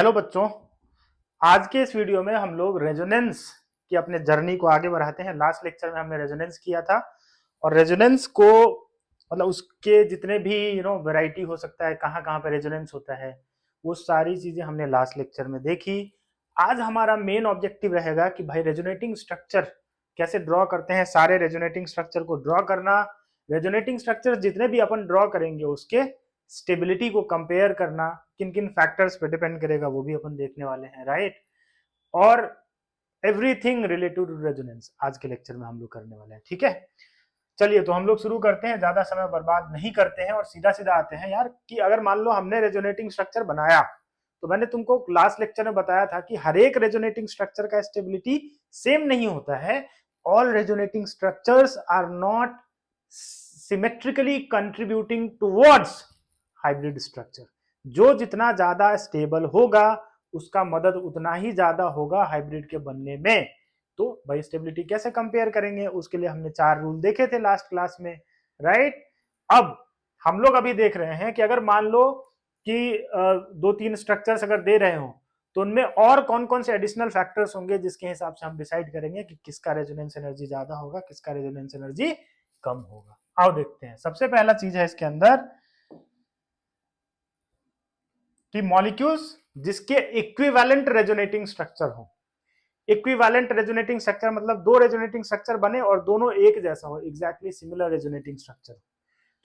Hello बच्चों, आज के इस वीडियो में हम लोग रेजोनेंस की अपने जर्नी को आगे बढ़ाते हैं। लास्ट लेक्चर में हमने रेजोनेंस किया था और रेजोनेंस को मतलब उसके जितने भी वैरायटी हो सकता है, कहाँ कहाँ पे रेजोनेंस होता है, वो सारी चीजें हमने लास्ट लेक्चर में देखी। आज हमारा मेन ऑब्जेक्टिव रहेगा कि भाई रेजोनेटिंग स्ट्रक्चर कैसे ड्रॉ करते हैं, सारे रेजोनेटिंग स्ट्रक्चर को ड्रॉ करना, रेजोनेटिंग स्ट्रक्चर जितने भी अपन ड्रॉ करेंगे उसके स्टेबिलिटी को कंपेयर करना, किन किन फैक्टर्स पे डिपेंड करेगा वो भी अपन देखने वाले हैं, राइट। और एवरीथिंग रिलेटेड टू रेजोनेंस आज के लेक्चर में हम लोग करने वाले हैं, ठीक है। चलिए तो हम लोग शुरू करते हैं, ज्यादा समय बर्बाद नहीं करते हैं और सीधा सीधा आते हैं यार कि अगर मान लो हमने रेजोनेटिंग स्ट्रक्चर बनाया, तो मैंने तुमको लास्ट लेक्चर में बताया था कि हर एक रेजोनेटिंग स्ट्रक्चर का स्टेबिलिटी सेम नहीं होता है। All resonating structures are not symmetrically contributing towards hybrid structure. जो जितना ज्यादा स्टेबल होगा उसका मदद उतना ही ज्यादा होगा हाइब्रिड के बनने में। तो भाई स्टेबिलिटी कैसे कंपेयर करेंगे, उसके लिए हमने 4 रूल देखे थे लास्ट क्लास में, राइट। अब हम लोग अभी देख रहे हैं कि अगर मान लो कि 2-3 स्ट्रक्चर्स अगर दे रहे हो तो उनमें और कौन कौन से एडिशनल फैक्टर्स होंगे जिसके हिसाब से हम डिसाइड करेंगे कि किसका रेजोनेंस एनर्जी ज्यादा होगा, किसका रेजोनेंस एनर्जी कम होगा। आओ देखते हैं। सबसे पहला चीज है इसके अंदर कि मॉलिक्यूल्स जिसके इक्विवेलेंट रेजोनेटिंग स्ट्रक्चर हो। इक्विवेलेंट रेजोनेटिंग स्ट्रक्चर मतलब दो रेजोनेटिंग स्ट्रक्चर बने और दोनों एक जैसा हो, एग्जैक्टली सिमिलर रेजोनेटिंग स्ट्रक्चर।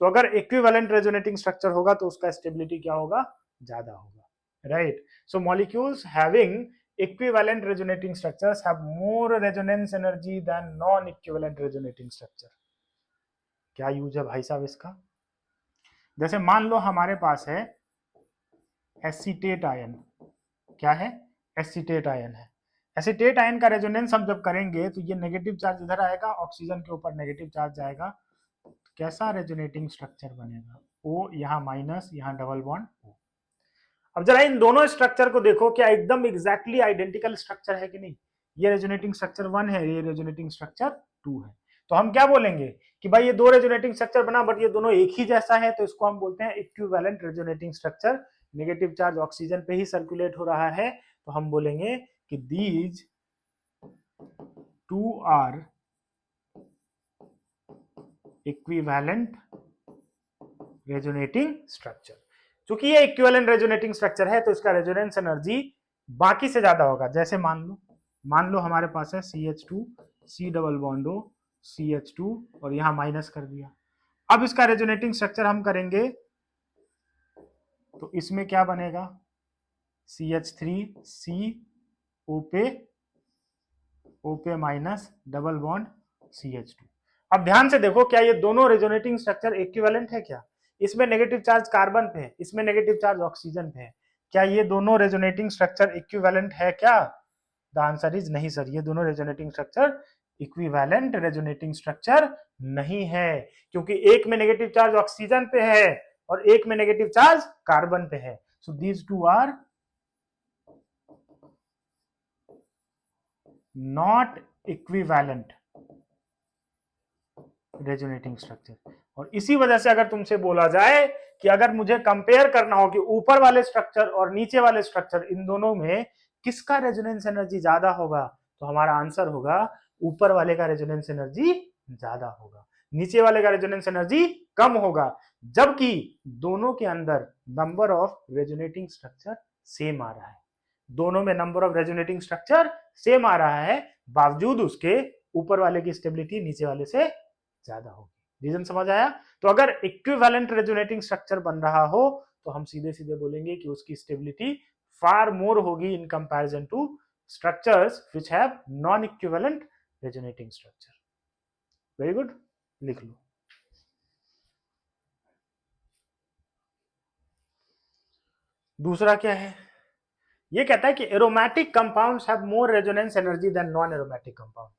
तो अगर इक्विवेलेंट रेजोनेटिंग स्ट्रक्चर होगा तो उसका स्टेबिलिटी क्या होगा, ज्यादा होगा, right. So molecules having equivalent resonating structures have more resonance energy than non equivalent resonating structure. क्या यूज है भाई साहब इसका? जैसे मान लो हमारे पास है एसीटेट आयन। क्या है? एसीटेट आयन है। एसीटेट आयन का रेजोनेंस हम जब करेंगे तो ये नेगेटिव चार्ज इधर आएगा, ऑक्सीजन के ऊपर नेगेटिव चार्ज जाएगा। कैसा रेजोनेटिंग स्ट्रक्चर बनेगा? ओ यहाँ माइनस, यहाँ डबल बॉन्ड ओ। अब जरा इन दोनों स्ट्रक्चर को देखो, क्या एकदम एग्जैक्टली आइडेंटिकल स्ट्रक्चर है कि नहीं? ये रेजोनेटिंग स्ट्रक्चर 1 है, ये रेजोनेटिंग स्ट्रक्चर 2 है। तो हम क्या बोलेंगे कि भाई ये दो रेजोनेटिंग स्ट्रक्चर बना बट ये दोनों एक ही जैसा है, तो इसको हम बोलते हैं equivalent resonating structure. Negative charge oxygen पे ही सर्कुलेट हो रहा है, तो हम बोलेंगे कि these two are equivalent resonating structure. क्योंकि ये इक्विवेलेंट रेजोनेटिंग स्ट्रक्चर है तो इसका रेजोनेंस एनर्जी बाकी से ज्यादा होगा। जैसे मान लो हमारे पास है CH2 C double bond O CH2 और यहां माइनस कर दिया। अब इसका रेजोनेटिंग स्ट्रक्चर हम करेंगे तो इसमें क्या बनेगा? CH3 C O पे माइनस डबल बॉन्ड CH2। अब ध्यान से देखो, क्या ये दोनों रेजोनेटिंग स्ट्रक्चर इक्विवेलेंट है? क्या इसमें नेगेटिव चार्ज कार्बन पे है, इसमें नेगेटिव चार्ज ऑक्सीजन पे है, क्या ये दोनों रेजोनेटिंग स्ट्रक्चर इक्विवेलेंट है क्या? द आंसर इज नहीं सर, ये दोनों resonating structure equivalent resonating structure नहीं है, क्योंकि एक में नेगेटिव चार्ज ऑक्सीजन पे है और एक में नेगेटिव चार्ज कार्बन पे है। So these two are not equivalent resonating structure. और इसी वजह से अगर तुमसे बोला जाए कि अगर मुझे कंपेयर करना हो कि ऊपर वाले स्ट्रक्चर और नीचे वाले स्ट्रक्चर, इन दोनों में किसका रेजोनेंस एनर्जी ज्यादा होगा, तो हमारा आंसर होगा ऊपर वाले का रेजोनेंस एनर्जी ज्यादा होगा, नीचे वाले का रेजोनेंस एनर्जी कम होगा। जबकि दोनों के अंदर number of resonating structure same आ रहा है, दोनों में number of resonating structure same आ रहा है, बावजूद उसके ऊपर वाले की स्टेबिलिटी नीचे वाले से ज्यादा होगी। रीजन समझ आया? तो अगर इक्विवेलेंट रेजोनेटिंग स्ट्रक्चर बन रहा हो तो हम सीधे सीधे बोलेंगे कि उसकी स्टेबिलिटी फार मोर होगी in comparison to structures which have non equivalent resonating structure. Very good, लिख लो। दूसरा क्या है? ये कहता है कि aromatic compounds have more resonance energy than non aromatic compound.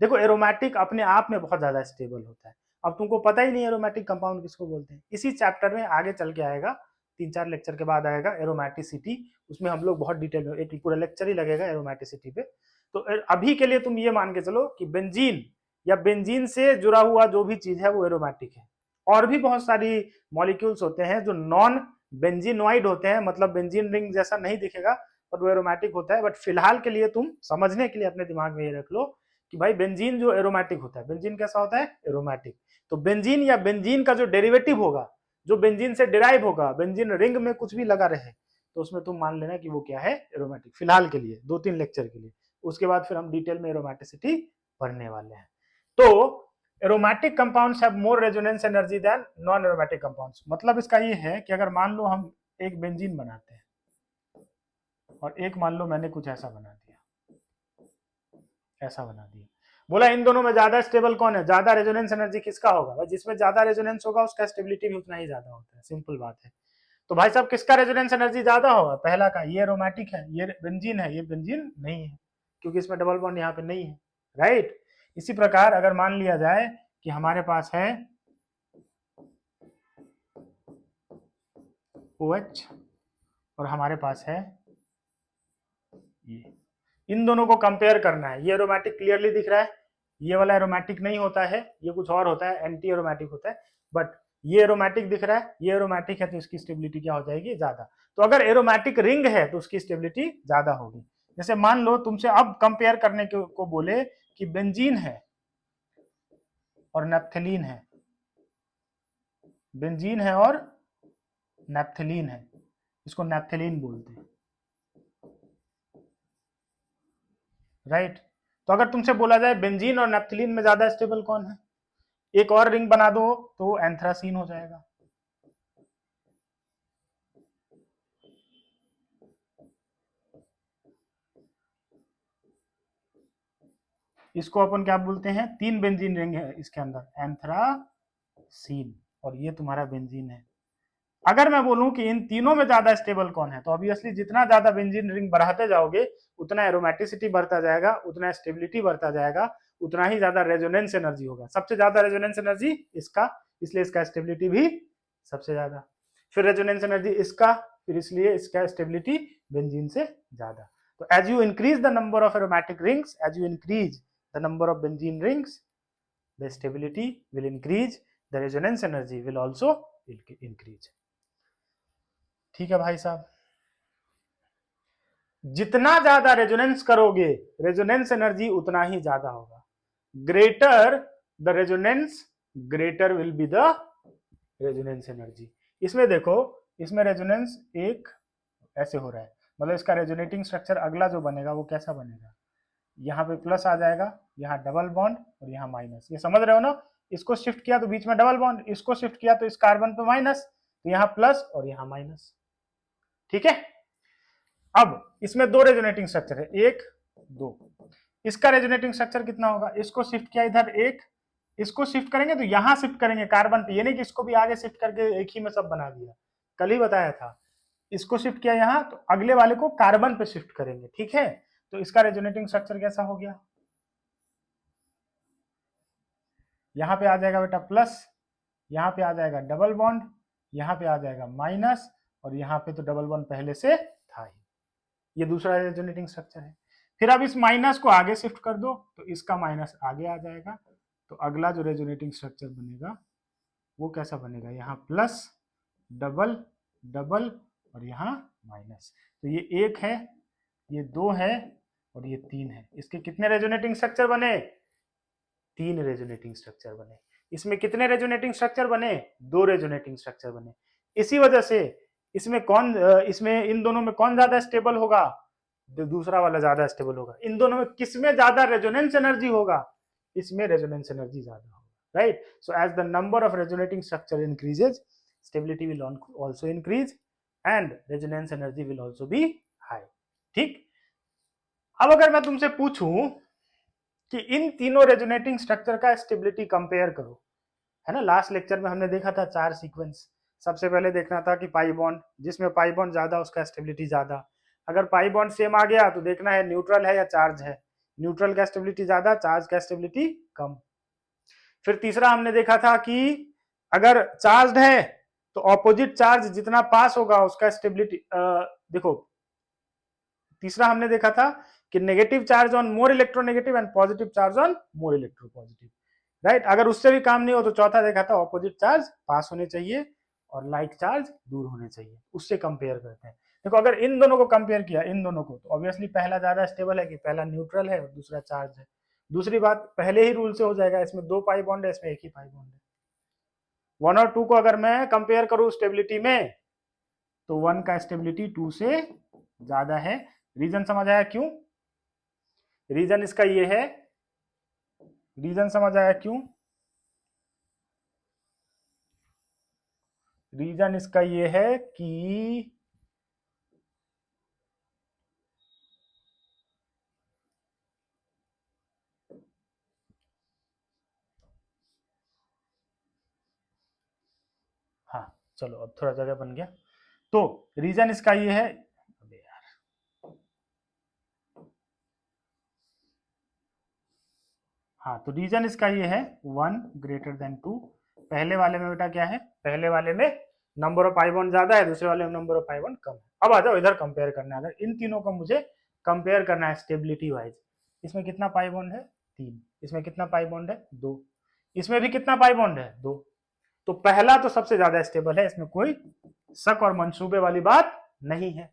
देखो एरोमेटिक अपने आप में बहुत ज्यादा स्टेबल होता है। अब तुमको पता ही नहीं एरोमेटिक कंपाउंड किसको बोलते हैं, इसी चैप्टर में आगे चल के आएगा, 3-4 लेक्चर के बाद आएगा एरोमेटिसिटी, उसमें हम लोग बहुत डिटेल में, एक पूरा लेक्चर ही लगेगा एरोमेटिसिटी पे। तो अभी के लिए तुम ये मान के चलो कि बेंजीन या बेंजीन से जुड़ा हुआ जो भी चीज है वो एरोमेटिक है। और भी बहुत सारी मॉलिक्यूल्स होते हैं जो नॉन बेंजीनोइड होते हैं, मतलब बेंजीन रिंग जैसा नहीं दिखेगा और वो एरोमेटिक होता है। बट फिलहाल के लिए तुम समझने के लिए अपने दिमाग में ये रख लो कि भाई बेंजीन जो एरोमेटिक होता है, बेंजीन कैसा होता है, एरोमेटिक। तो बेंजीन या बेंजीन का जो डेरिवेटिव होगा, जो बेंजीन से डिराइव होगा, बेंजीन रिंग में कुछ भी लगा रहे, तो उसमें तुम मान लेना कि वो क्या है, एरोमेटिक, फिलहाल के लिए 2-3 लेक्चर के लिए। उसके बाद फिर हम डिटेल में एरोमेटिसिटी पढ़ने वाले हैं। तो aromatic compounds have more resonance energy than non aromatic compounds. मतलब इसका ये है कि अगर मान लो हम एक बेंजीन बनाते हैं और एक मान लो मैंने कुछ ऐसा बना दिया, ऐसा बना दिया, बोला इन दोनों में ज्यादा स्टेबल कौन है, ज्यादा रेजोनेंस एनर्जी किसका होगा, जिसमें ज्यादा रेजोनेंस होगा उसका स्टेबिलिटी भी उतना ही ज्यादा होता है, सिंपल बात है। तो भाई साहब किसका रेजोनेंस एनर्जी ज्यादा होगा, पहला का, ये एरोमेटिक है, ये बेंजीन है, ये बेंजीन नहीं है, क्योंकि इसमें डबल बॉन्ड यहाँ पे नहीं है, राइट। इसी प्रकार अगर मान लिया जाए कि हमारे पास है OH और हमारे पास है ये, इन दोनों को कंपेयर करना है। ये एरोमेटिक क्लियरली दिख रहा है, ये वाला एरोमेटिक नहीं होता है, ये कुछ और होता है, एंटी एरोमेटिक होता है, बट ये एरोमेटिक दिख रहा है, ये एरोमेटिक है, तो इसकी स्टेबिलिटी क्या हो जाएगी, ज्यादा। तो अगर एरोमेटिक रिंग है तो उसकी स्टेबिलिटी ज्यादा होगी। जैसे मान लो तुमसे अब कंपेयर करने को बोले कि बेंजीन है और नैप्थेलीन है, बेंजीन है और नैप्थेलीन है, इसको नैप्थेलीन बोलते हैं, राइट। तो अगर तुमसे बोला जाए बेंजीन और नैप्थेलीन में ज्यादा स्टेबल कौन है, एक और रिंग बना दो तो एंथ्रासीन हो जाएगा। इसको अपन क्या बोलते हैं, 3 बेंजीन रिंग है इसके अंदर, एंथ्रासीन, और ये तुम्हारा बेंजीन है। अगर मैं बोलूं कि इन तीनों में ज्यादा स्टेबल कौन है, तो ऑब्वियसली जितना ज्यादा बेंजीन रिंग बढ़ाते जाओगे उतना एरोमेटिसिटी बढ़ता जाएगा, उतना स्टेबिलिटी बढ़ता जाएगा, उतना ही ज्यादा रेजोनेंस एनर्जी होगा। सबसे ज्यादा रेजोनेंस एनर्जी इसका, इसलिए इसका स्टेबिलिटी भी सबसे ज्यादा। फिर रेजोनेंस एनर्जी इसका, फिर इसलिए इसका स्टेबिलिटी बेंजीन से ज्यादा। तो as you increase the number of aromatic rings, as you increase the number of benzene rings, the stability will increase, the resonance energy will also increase। ठीक है भाई साहब, जितना ज्यादा रेजोनेंस करोगे रेजोनेंस एनर्जी उतना ही ज्यादा होगा। Greater the resonance, greater will be the resonance energy. इसमें देखो, इसमें रेजोनेंस एक ऐसे हो रहा है, मतलब इसका रेजोनेटिंग स्ट्रक्चर अगला जो बनेगा वो कैसा बनेगा, यहाँ पे प्लस आ जाएगा, यहाँ डबल बॉन्ड और यहाँ माइनस, ये समझ रहे हो ना। इसको शिफ्ट किया तो बीच में डबल बॉन्ड, इसको शिफ्ट किया तो इस कार्बन पे माइनस, तो यहाँ प्लस और यहाँ माइनस, ठीक है। अब इसमें 2 रेजोनेटिंग स्ट्रक्चर है, 1 2, इसका रेजोनेटिंग स्ट्रक्चर कितना होगा, इसको शिफ्ट किया इधर 1, इसको शिफ्ट करेंगे तो यहाँ शिफ्ट करेंगे कार्बन पे, ये नहीं कि इसको भी आगे शिफ्ट करके एक ही में सब बना दिया, कल ही बताया था। इसको शिफ्ट किया यहाँ तो अगले वाले को कार्बन पे शिफ्ट करेंगे, ठीक है। तो इसका रेजोनेटिंग स्ट्रक्चर कैसा हो गया, यहाँ पे आ जाएगा बेटा प्लस, यहाँ पे आ जाएगा डबल बॉन्ड, यहाँ पे आ जाएगा माइनस, और यहाँ पे तो डबल बॉन्ड पहले से था ही, ये दूसरा रेजोनेटिंग स्ट्रक्चर है। फिर अब इस माइनस को आगे शिफ्ट कर दो तो इसका माइनस आगे आ जाएगा, तो अगला जो रेजोनेटिंग स्ट्रक्चर बनेगा वो कैसा बनेगा, यहाँ प्लस डबल डबल और यहाँ माइनस। तो ये 1 है, ये 2 है और ये 3 है। इसके कितने रेजोनेटिंग स्ट्रक्चर बने, 3 रेजोनेटिंग स्ट्रक्चर बने। इसमें कितने रेजोनेटिंग स्ट्रक्चर बने, 2 रेजोनेटिंग स्ट्रक्चर बने। इसी वजह से इसमें कौन, इसमें इन दोनों में कौन ज्यादा स्टेबल होगा, दूसरा वाला ज्यादा स्टेबल होगा। इन दोनों में किसमें ज्यादा रेजोनेंस एनर्जी होगा, इसमें रेजोनेंस एनर्जी ज्यादा होगा, right. So as the number of resonating structure increases, stability will also increase and resonance energy will also be high, ठीक। अब अगर मैं तुमसे पूछूं कि इन तीनों रेजोनेटिंग स्ट्रक्चर का स्टेबिलिटी कंपेयर करो, है ना, लास्ट लेक्चर में हमने देखा था 4 सीक्वेंस। सबसे पहले देखना था कि पाई बॉन्ड, जिसमें पाई बॉन्ड ज्यादा उसका स्टेबिलिटी ज्यादा, अगर पाई बॉन्ड सेम आ गया तो देखना है न्यूट्रल है या चार्ज है, न्यूट्रल का स्टेबिलिटी ज्यादा, चार्ज का स्टेबिलिटी कम। फिर तीसरा हमने देखा था कि अगर चार्ज है तो ऑपोजिट चार्ज जितना पास होगा उसका स्टेबिलिटी, देखो तीसरा हमने देखा था कि negative charge on more electronegative and positive charge on more electropositive, right. अगर उससे भी काम नहीं हो तो चौथा देखा था ऑपोजिट चार्ज पास होने चाहिए और लाइक चार्ज दूर होने चाहिए, उससे कंपेयर करते हैं। देखो अगर इन दोनों को कंपेयर किया, इन दोनों को, तो ऑब्वियसली पहला ज्यादा स्टेबल है कि पहला न्यूट्रल है और दूसरा चार्ज है। दूसरी बात, पहले ही रूल से हो जाएगा, इसमें 2 पाई बॉन्ड है, इसमें 1 ही पाई बॉन्ड है। 1 और 2 को अगर मैं कंपेयर करूं स्टेबिलिटी में, तो 1 का स्टेबिलिटी 2 से ज्यादा है। रीजन समझ आया क्यों? रीजन इसका ये है, रीजन समझ आया क्यों? रीजन इसका ये है कि हाँ चलो अब थोड़ा जगह बन गया। तो रीजन इसका ये है, अबे यार, हाँ तो रीजन इसका ये है 1 ग्रेटर देन 2। पहले वाले में बेटा क्या है, पहले वाले में नंबर ऑफ पाई बॉन्ड ज्यादा है, दूसरे वाले में नंबर ऑफ पाई बॉन्ड कम है। अब आ जाओ इधर कंपेयर करना है, अगर इन तीनों को मुझे कंपेयर करना है स्टेबिलिटी वाइज, इसमें कितना पाई बॉन्ड है 3, इसमें कितना पाई बॉन्ड है 2, इसमें भी कितना पाई बॉन्ड है 2। तो पहला तो सबसे ज्यादा स्टेबल है, इसमें कोई शक और मंसूबे वाली बात नहीं है।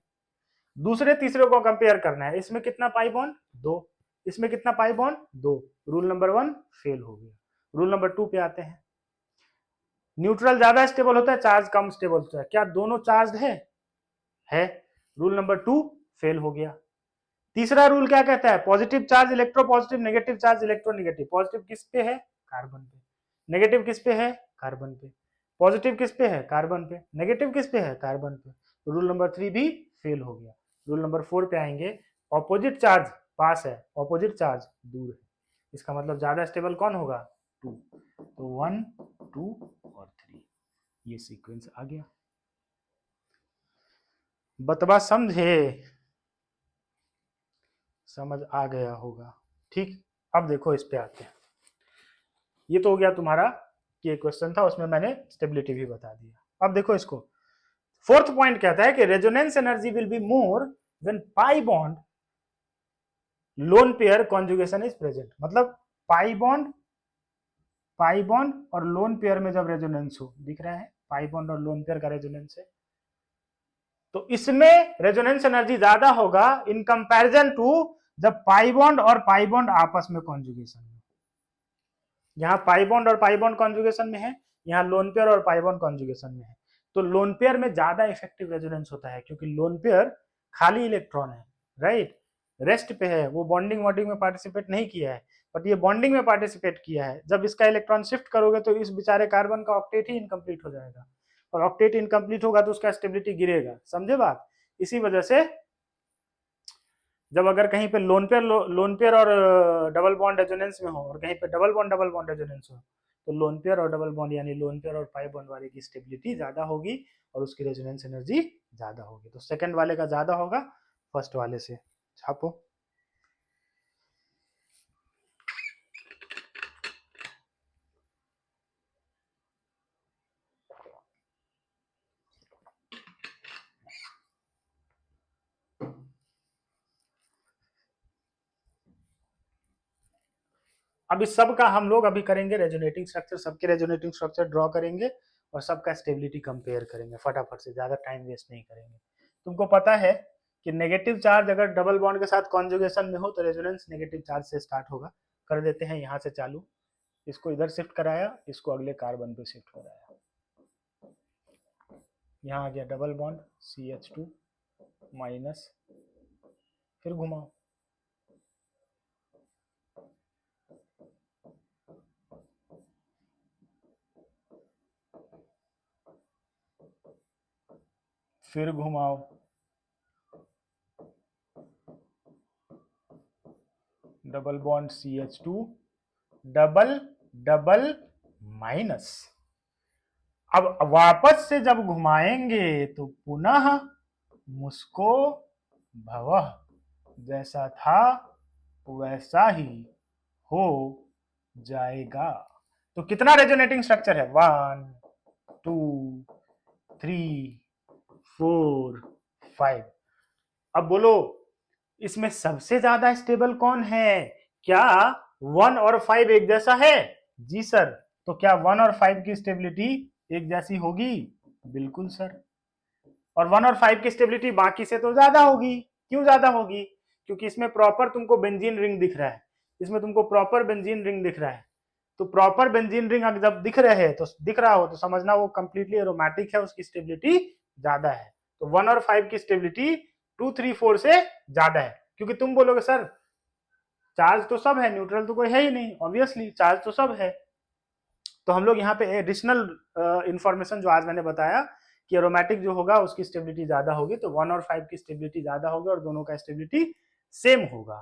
दूसरे तीसरे को कंपेयर करना है, इसमें कितना पाई बॉन्ड 2, इसमें कितना pi bond 2। Rule number 1 fail हो गया। रूल नंबर 2 पे आते हैं। न्यूट्रल ज्यादा स्टेबल होता है, चार्ज कम स्टेबल होता है, क्या दोनों चार्ज है? रूल नंबर 2 फेल हो गया। तीसरा रूल क्या कहता है, positive charge electro positive, negative charge electro negative. Positive किस पे है, कार्बन पे, नेगेटिव किस पे है, कार्बन पे। पॉजिटिव किस पे है, कार्बन पे, नेगेटिव किस पे है, कार्बन पे। तो रूल नंबर 3 भी फेल हो गया। रूल नंबर 4 पे आएंगे, ऑपोजिट चार्ज पास है, ऑपोजिट चार्ज दूर है, इसका मतलब ज्यादा स्टेबल कौन होगा 2। तो 1 2 और 3, ये सीक्वेंस आ गया। बतबा समझे, समझ आ गया होगा। ठीक, अब देखो इस पे आते हैं। ये तो हो गया तुम्हारा कि क्वेश्चन था, उसमें मैंने स्टेबिलिटी भी बता दिया। अब देखो इसको, फोर्थ पॉइंट कहता है कि resonance energy will be more when pi bond lone pair conjugation is present. मतलब पाई बॉन्ड और लोन पेयर में जब रेजोनेंस हो, दिख रहा है पाई बॉन्ड और लोन पेयर का रेजोनेंस है, तो इसमें रेजोनेंस एनर्जी ज्यादा होगा इन कंपैरिजन टू जब पाई बॉन्ड और पाई बॉन्ड आपस में कॉन्जुगेशन में। यहाँ पाई बॉन्ड और पाई बॉन्ड कॉन्जुगेशन में है, यहाँ लोन पेयर और पाई बॉन्ड कॉन्जुगेशन में है। तो लोन पेयर में ज्यादा इफेक्टिव रेजोनेंस होता है, क्योंकि लोन पेयर खाली इलेक्ट्रॉन है, राइट, रेस्ट पे है, वो बॉन्डिंग वॉन्डिंग में पार्टिसिपेट नहीं किया है, बट ये बॉन्डिंग में पार्टिसिपेट किया है। जब इसका इलेक्ट्रॉन शिफ्ट करोगे तो इस बेचारे कार्बन का ऑक्टेट ही इनकम्प्लीट हो जाएगा, और ऑक्टेट इनकम्प्लीट होगा तो उसका स्टेबिलिटी गिरेगा। समझे बात? इसी वजह से जब अगर कहीं पे लोन पेयर और डबल बॉन्ड रेजोनेंस में हो, और कहीं पे डबल बॉन्ड रेजोनेंस हो, तो लोन पेयर और डबल बॉन्ड यानी लोन पेयर और पाई बॉन्ड वाले की स्टेबिलिटी ज्यादा होगी और उसकी रेजोनेंस एनर्जी ज्यादा होगी। तो सेकंड वाले का ज्यादा होगा फर्स्ट वाले से। छापो। अब इस सब का हम लोग अभी करेंगे रेजोनेटिंग स्ट्रक्चर, सबके रेजोनेटिंग स्ट्रक्चर ड्रॉ करेंगे और सबका स्टेबिलिटी कंपेयर करेंगे फटाफट से, ज्यादा टाइम वेस्ट नहीं करेंगे। तुमको पता है कि नेगेटिव चार्ज अगर डबल बॉन्ड के साथ कॉन्जुगेशन में हो तो रेजोनेंस नेगेटिव चार्ज से स्टार्ट होगा। कर देते हैं यहाँ से चालू, इसको इधर शिफ्ट कराया, इसको अगले कार्बन पे शिफ्ट कराया, यहाँ आ गया डबल बॉन्ड CH2 माइनस, फिर घुमाओ, फिर घुमाओ, double bond CH2 double double minus. अब वापस से जब घुमाएंगे तो पुनः मुस्को भवः, जैसा था वैसा ही हो जाएगा। तो कितना रेजोनेटिंग स्ट्रक्चर है, 1 2 3 4 5। अब बोलो इसमें सबसे ज्यादा स्टेबल कौन है? क्या 1 और 5 एक जैसा है? जी सर। तो क्या 1 और 5 की स्टेबिलिटी एक जैसी होगी? बिल्कुल सर। और 1 और 5 की स्टेबिलिटी बाकी से तो ज्यादा होगी। क्यों ज्यादा होगी? क्योंकि इसमें प्रॉपर तुमको बेंजीन रिंग दिख रहा है, इसमें तुमको प्रॉपर बेंजीन रिंग दिख रहा है। तो प्रॉपर बेंजीन रिंग अगर जब दिख रहे हैं तो दिख रहा हो तो समझना वो कंप्लीटली एरोमेटिक है, उसकी स्टेबिलिटी ज्यादा है। तो 1 और 5 की स्टेबिलिटी 2, 3, 4 से ज्यादा है। क्योंकि तुम बोलोगे सर चार्ज तो सब है, न्यूट्रल तो कोई है ही नहीं। ऑब्वियसली चार्ज तो सब है। तो हम लोग यहाँ पे एडिशनल इंफॉर्मेशन जो आज मैंने बताया कि एरोमेटिक जो होगा उसकी स्टेबिलिटी ज्यादा होगी, तो 1 और 5 की स्टेबिलिटी ज्यादा होगी और दोनों का स्टेबिलिटी सेम होगा।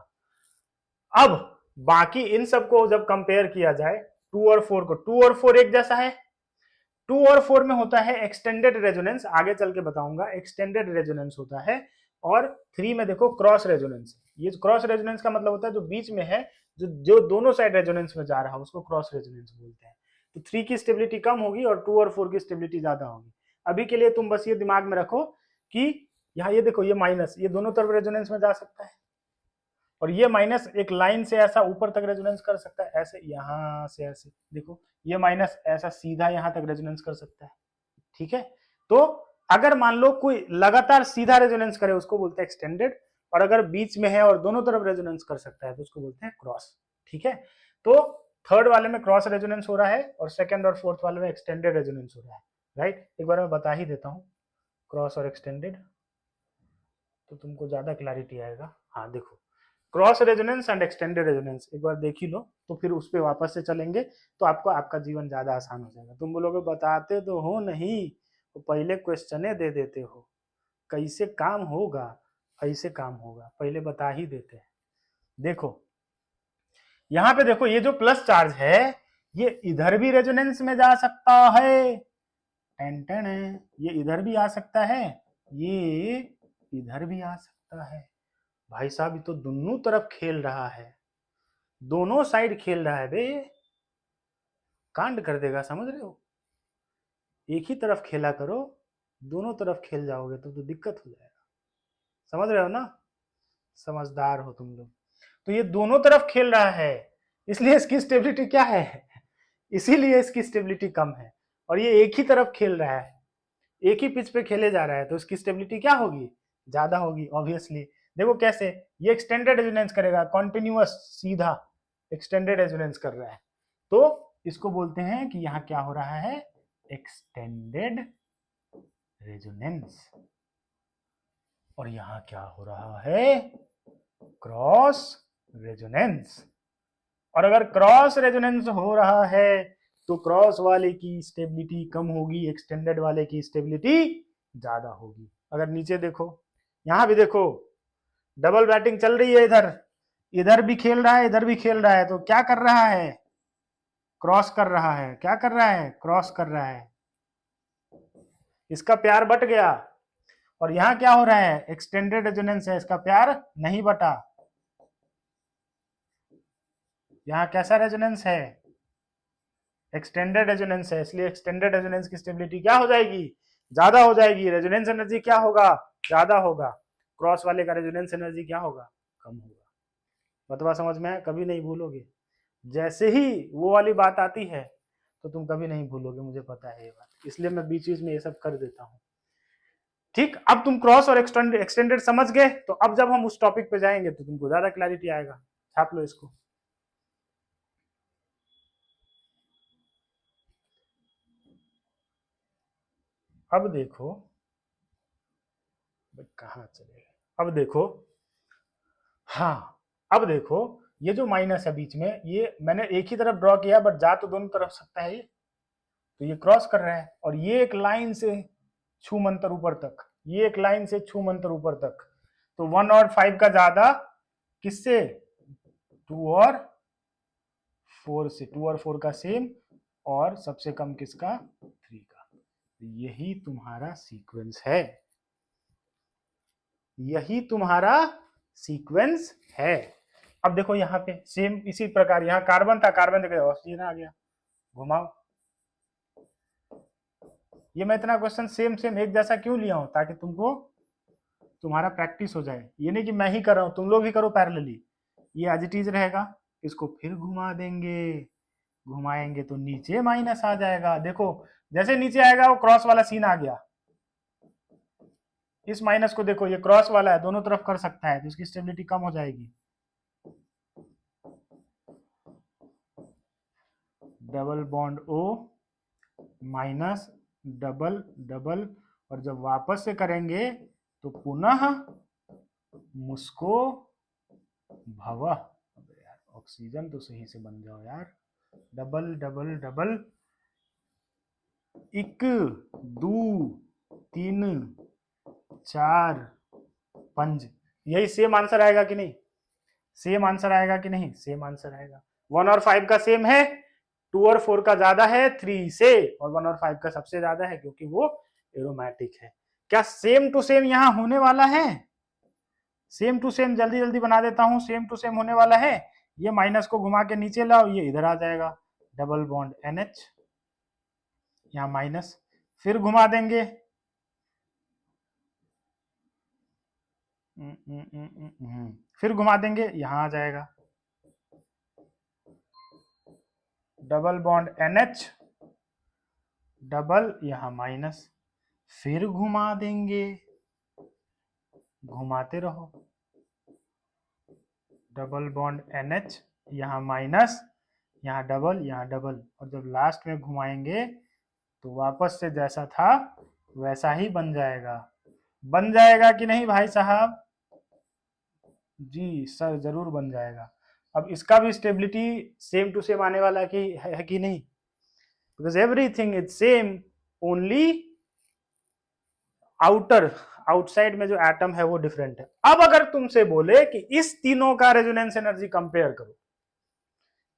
अब बाकी इन सबको जब कंपेयर किया जाए 2 और 4 को, 2 और 4 एक जैसा है। 2 और 4 में होता है एक्सटेंडेड रेजोनेंस, आगे चल के बताऊंगा, एक्सटेंडेड रेजोनेंस होता है। और 3 में देखो क्रॉस रेजोनेंस। ये क्रॉस रेजोनेंस का मतलब होता है जो बीच में है, जो दोनों साइड रेजोनेंस में जा रहा है उसको क्रॉस रेजोनेंस बोलते हैं। तो 3 की स्टेबिलिटी कम होगी और 2 और 4 की स्टेबिलिटी ज्यादा होगी। अभी के लिए तुम बस ये दिमाग में रखो कि यहाँ ये देखो, ये माइनस, ये दोनों तरफ रेजोनेंस में जा सकता है, और ये माइनस एक लाइन से ऐसा ऊपर तक रेजोनेंस कर सकता है, ऐसे यहां से ऐसे देखो, ये माइनस ऐसा सीधा यहां तक रेजोनेंस कर सकता है। ठीक है, तो अगर मान लो कोई लगातार सीधा रेजोनेंस करे उसको बोलते हैं एक्सटेंडेड, और अगर बीच में है और दोनों तरफ रेजोनेंस कर सकता है तो उसको बोलते हैं क्रॉस। ठीक है, तो थर्ड वाले में क्रॉस रेजोनेंस हो रहा है और सेकंड और फोर्थ वाले में एक्सटेंडेड रेजोनेंस हो रहा है। राइट, एक बार मैं बता ही देता हूं क्रॉस और एक्सटेंडेड, तो तुमको ज्यादा क्लैरिटी आएगा। हाँ देखो, cross resonance and extended resonance एक बार देख ही लो, तो फिर उस पर वापस से चलेंगे तो आपको आपका जीवन ज्यादा आसान हो जाएगा। तुम बोलोगे बताते तो हो नहीं, तो पहले क्वेश्चने दे देते हो, कैसे काम होगा? ऐसे काम होगा, पहले बता ही देते हैं। देखो यहाँ पे देखो, ये जो प्लस चार्ज है ये इधर भी रेजोनेंस में जा सकता है, टेंटन है, ये इधर भी आ सकता है, ये इधर भी आ सकता है। भाई साहब ये तो दोनों तरफ खेल रहा है, दोनों साइड खेल रहा है बे, कांड कर देगा, समझ रहे हो? एक ही तरफ खेला करो, दोनों तरफ खेल जाओगे तो दिक्कत हो जाएगा। समझ रहे हो ना? समझदार हो तुम लोग। तो ये दोनों तरफ खेल रहा है, इसलिए इसकी स्टेबिलिटी क्या है, इसीलिए इसकी स्टेबिलिटी कम है। और ये एक ही तरफ खेल रहा है, एक ही पिच पे खेले जा रहा है, तो इसकी स्टेबिलिटी क्या होगी? ज्यादा होगी ऑब्वियसली। देखो कैसे, ये एक्सटेंडेड रेजोनेंस करेगा, कॉन्टिन्यूअस सीधा एक्सटेंडेड रेजोनेंस कर रहा है, तो इसको बोलते हैं कि यहाँ क्या हो रहा है, एक्सटेंडेड रेजोनेंस। और यहाँ क्या हो रहा है, क्रॉस रेजोनेंस। और अगर क्रॉस रेजोनेंस हो रहा है तो क्रॉस वाले की स्टेबिलिटी कम होगी, एक्सटेंडेड वाले की स्टेबिलिटी ज्यादा होगी। अगर नीचे देखो, यहां भी देखो, डबल बैटिंग चल रही है, इधर इधर भी खेल रहा है, इधर भी खेल रहा है, तो क्या कर रहा है, क्रॉस कर रहा है। क्या कर रहा है, क्रॉस कर रहा है। इसका प्यार बट गया, और यहां क्या हो रहा है, एक्सटेंडेड रेजोनेंस है, इसका प्यार नहीं बटा। यहां कैसा रेजोनेंस है, एक्सटेंडेड रेजोनेंस है, इसलिए एक्सटेंडेड रेजोनेंस की स्टेबिलिटी क्या हो जाएगी, ज्यादा हो जाएगी। रेजोनेंस एनर्जी क्या होगा, ज्यादा होगा। क्रॉस वाले का रेजोनेंस एनर्जी क्या होगा, कम होगा। बतवा समझ में, कभी नहीं भूलोगे। जैसे ही वो वाली बात आती है तो तुम कभी नहीं भूलोगे, मुझे पता है ये बात, इसलिए मैं बीच बीच में ये सब कर देता हूँ। ठीक, अब तुम क्रॉस और एक्सटेंडेड समझ गए, तो अब जब हम उस टॉपिक पे जाएंगे तो तुमको ज्यादा क्लैरिटी आएगा। छाप लो इसको। अब देखो, कहां चले, अब देखो, हाँ अब देखो, ये जो माइनस है बीच में, ये मैंने एक ही तरफ ड्रॉ किया, बट जा तो दोनों तरफ सकता है ये, तो ये क्रॉस कर रहा है। और ये एक लाइन से छू मंतर ऊपर तक, ये एक लाइन से छू मंतर ऊपर तक, तो 1 और 5 का ज्यादा किससे, 2 और 4 से, 2 और 4 का सेम, और सबसे कम किसका, 3 का। यही तुम्हारा सीक्वेंस है, यही तुम्हारा सीक्वेंस है। अब देखो यहाँ पे सेम इसी प्रकार, यहाँ कार्बन था, कार्बन देखो ऑक्सीजन आ गया, घुमाओ। ये मैं इतना क्वेश्चन सेम सेम एक जैसा क्यों लिया हूं, ताकि तुमको तुम्हारा प्रैक्टिस हो जाए। ये नहीं कि मैं ही कर रहा हूं, तुम लोग भी करो पैरेलली। ये एज इट इज रहेगा, इसको फिर घुमा देंगे, घुमाएंगे तो नीचे माइनस आ जाएगा। देखो जैसे नीचे आएगा वो क्रॉस वाला सीन आ गया, इस माइनस को देखो, ये क्रॉस वाला है, दोनों तरफ कर सकता है, तो इसकी स्टेबिलिटी कम हो जाएगी। Double bond O minus double double, और जब वापस से करेंगे तो पुनः मुस्को भव। यार ऑक्सीजन तो सही से बन जाओ यार। डबल डबल डबल, एक दो तीन चार पंज, यही सेम आंसर आएगा कि नहीं? सेम आंसर आएगा कि नहीं? सेम आंसर आएगा। 1 और 5 का सेम है, 2 और 4 का ज्यादा है 3 से, और 1 और 5 का सबसे ज्यादा है क्योंकि वो एरोमेटिक है। क्या सेम टू सेम यहां होने वाला है? सेम टू सेम जल्दी जल्दी बना देता हूं, सेम टू सेम होने वाला है। ये माइनस को घुमा के नीचे लाओ, ये इधर आ जाएगा, डबल बॉन्ड NH, यहां माइनस, फिर घुमा देंगे, फिर घुमा देंगे, यहां आ जाएगा डबल बॉन्ड NH, डबल यहां माइनस, फिर घुमा देंगे, घुमाते रहो, डबल बॉन्ड NH, यहां माइनस, यहां डबल, और जब लास्ट में घुमाएंगे तो वापस से जैसा था वैसा ही बन जाएगा। बन जाएगा कि नहीं भाई साहब? जी सर, जरूर बन जाएगा। अब इसका भी स्टेबिलिटी सेम टू सेम आने वाला है कि नहीं? Because everything is same, only outside में जो एटम है वो डिफरेंट है। अब अगर तुमसे बोले कि इस तीनों का रेजोनेंस एनर्जी कंपेयर करो,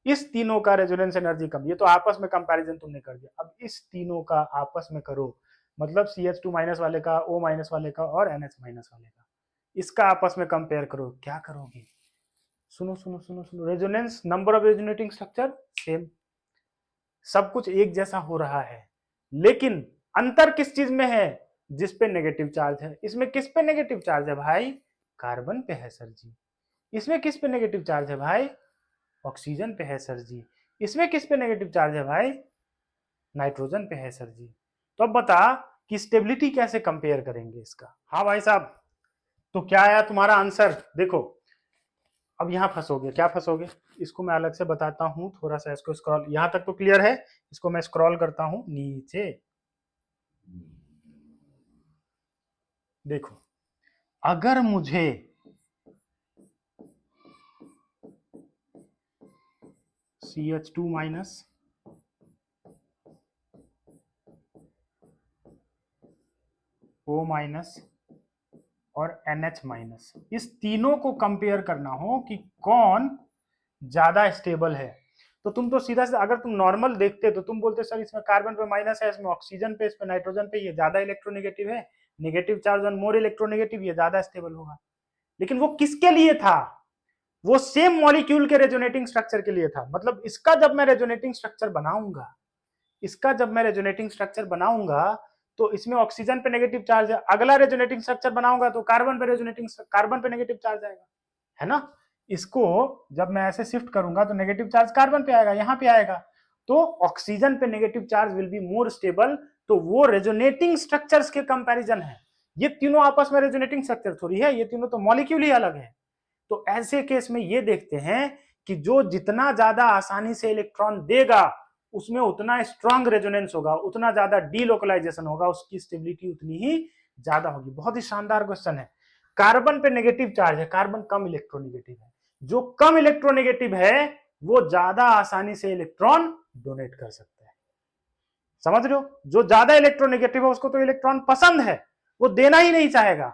इस तीनों का रेजोनेंस एनर्जी कम, ये तो आपस में कंपैरिजन तुमने कर दिया, अब इस तीनों का आपस में करो, मतलब CH2 माइनस वाले का, O माइनस वाले का और NH माइनस वाले का, इसका आपस में कंपेयर करो, क्या करोगे? सुनो सुनो सुनो सुनो, resonance, number of resonating structure same, सब कुछ एक जैसा हो रहा है, लेकिन अंतर किस चीज में है? जिस पे नेगेटिव चार्ज है। इसमें किस पे नेगेटिव चार्ज है भाई? कार्बन पे है सर जी। इसमें किस पे नेगेटिव चार्ज है भाई? ऑक्सीजन पे है सर जी। इसमें किस पे नेगेटिव चार्ज है भाई? नाइट्रोजन पे है सर जी। तो अब बता कि स्टेबिलिटी कैसे कंपेयर करेंगे इसका? हाँ भाई साहब, तो क्या आया तुम्हारा आंसर? देखो अब यहां फंसोगे, क्या फंसोगे, इसको मैं अलग से बताता हूं, थोड़ा सा इसको स्क्रॉल, यहां तक तो क्लियर है, इसको मैं स्क्रॉल करता हूं नीचे। देखो, अगर मुझे CH2 माइनस O माइनस और NH माइनस, इस तीनों को कंपेयर करना हो कि कौन ज्यादा स्टेबल है, तो तुम तो सीधा से, अगर तुम नॉर्मल देखते तो तुम बोलते सर इसमें कार्बन पे माइनस है, इसमें ऑक्सीजन पे, इसमें नाइट्रोजन पे, ये ज्यादा इलेक्ट्रोनेगेटिव है, negative charge on more electronegative, ये ज्यादा स्टेबल होगा। लेकिन वो किसके लिए था? वो सेम मॉलिक्यूल के रेजोनेटिंग स्ट्रक्चर के लिए था। मतलब इसका जब मैं रेजोनेटिंग स्ट्रक्चर बनाऊंगा, इसका जब मैं रेजोनेटिंग स्ट्रक्चर बनाऊंगा तो इसमें ऑक्सीजन पे नेगेटिव चार्ज है, अगला रेजोनेटिंग स्ट्रक्चर बनाऊंगा तो कार्बन पे नेगेटिव चार्ज आएगा, है ना? इसको जब मैं ऐसे शिफ्ट करूंगा तो नेगेटिव चार्ज कार्बन पे आएगा, यहां पे आएगा, तो ऑक्सीजन पे negative charge will be more stable. तो वो रेजोनेटिंग स्ट्रक्चर्स के कंपैरिजन है। ये तीनों आपस में रेजोनेटिंग स्ट्रक्चर थोड़ी है, ये तीनों तो मॉलिक्यूल ही अलग है। तो ऐसे केस में ये देखते हैं कि जो जितना ज्यादा आसानी से इलेक्ट्रॉन देगा उसमें उतना स्ट्रांग रेजोनेंस होगा, उतना ज्यादा डीलोकलाइजेशन होगा, उसकी स्टेबिलिटी उतनी ही ज्यादा होगी। बहुत ही शानदार क्वेश्चन है। कार्बन पे नेगेटिव चार्ज है, कार्बन कम इलेक्ट्रोनेगेटिव है, जो कम इलेक्ट्रोनेगेटिव है वो ज्यादा आसानी से इलेक्ट्रॉन डोनेट कर सकता है। समझ रहे हो? जो ज्यादा इलेक्ट्रोनेगेटिव है उसको तो इलेक्ट्रॉन पसंद है, वो देना ही नहीं चाहेगा।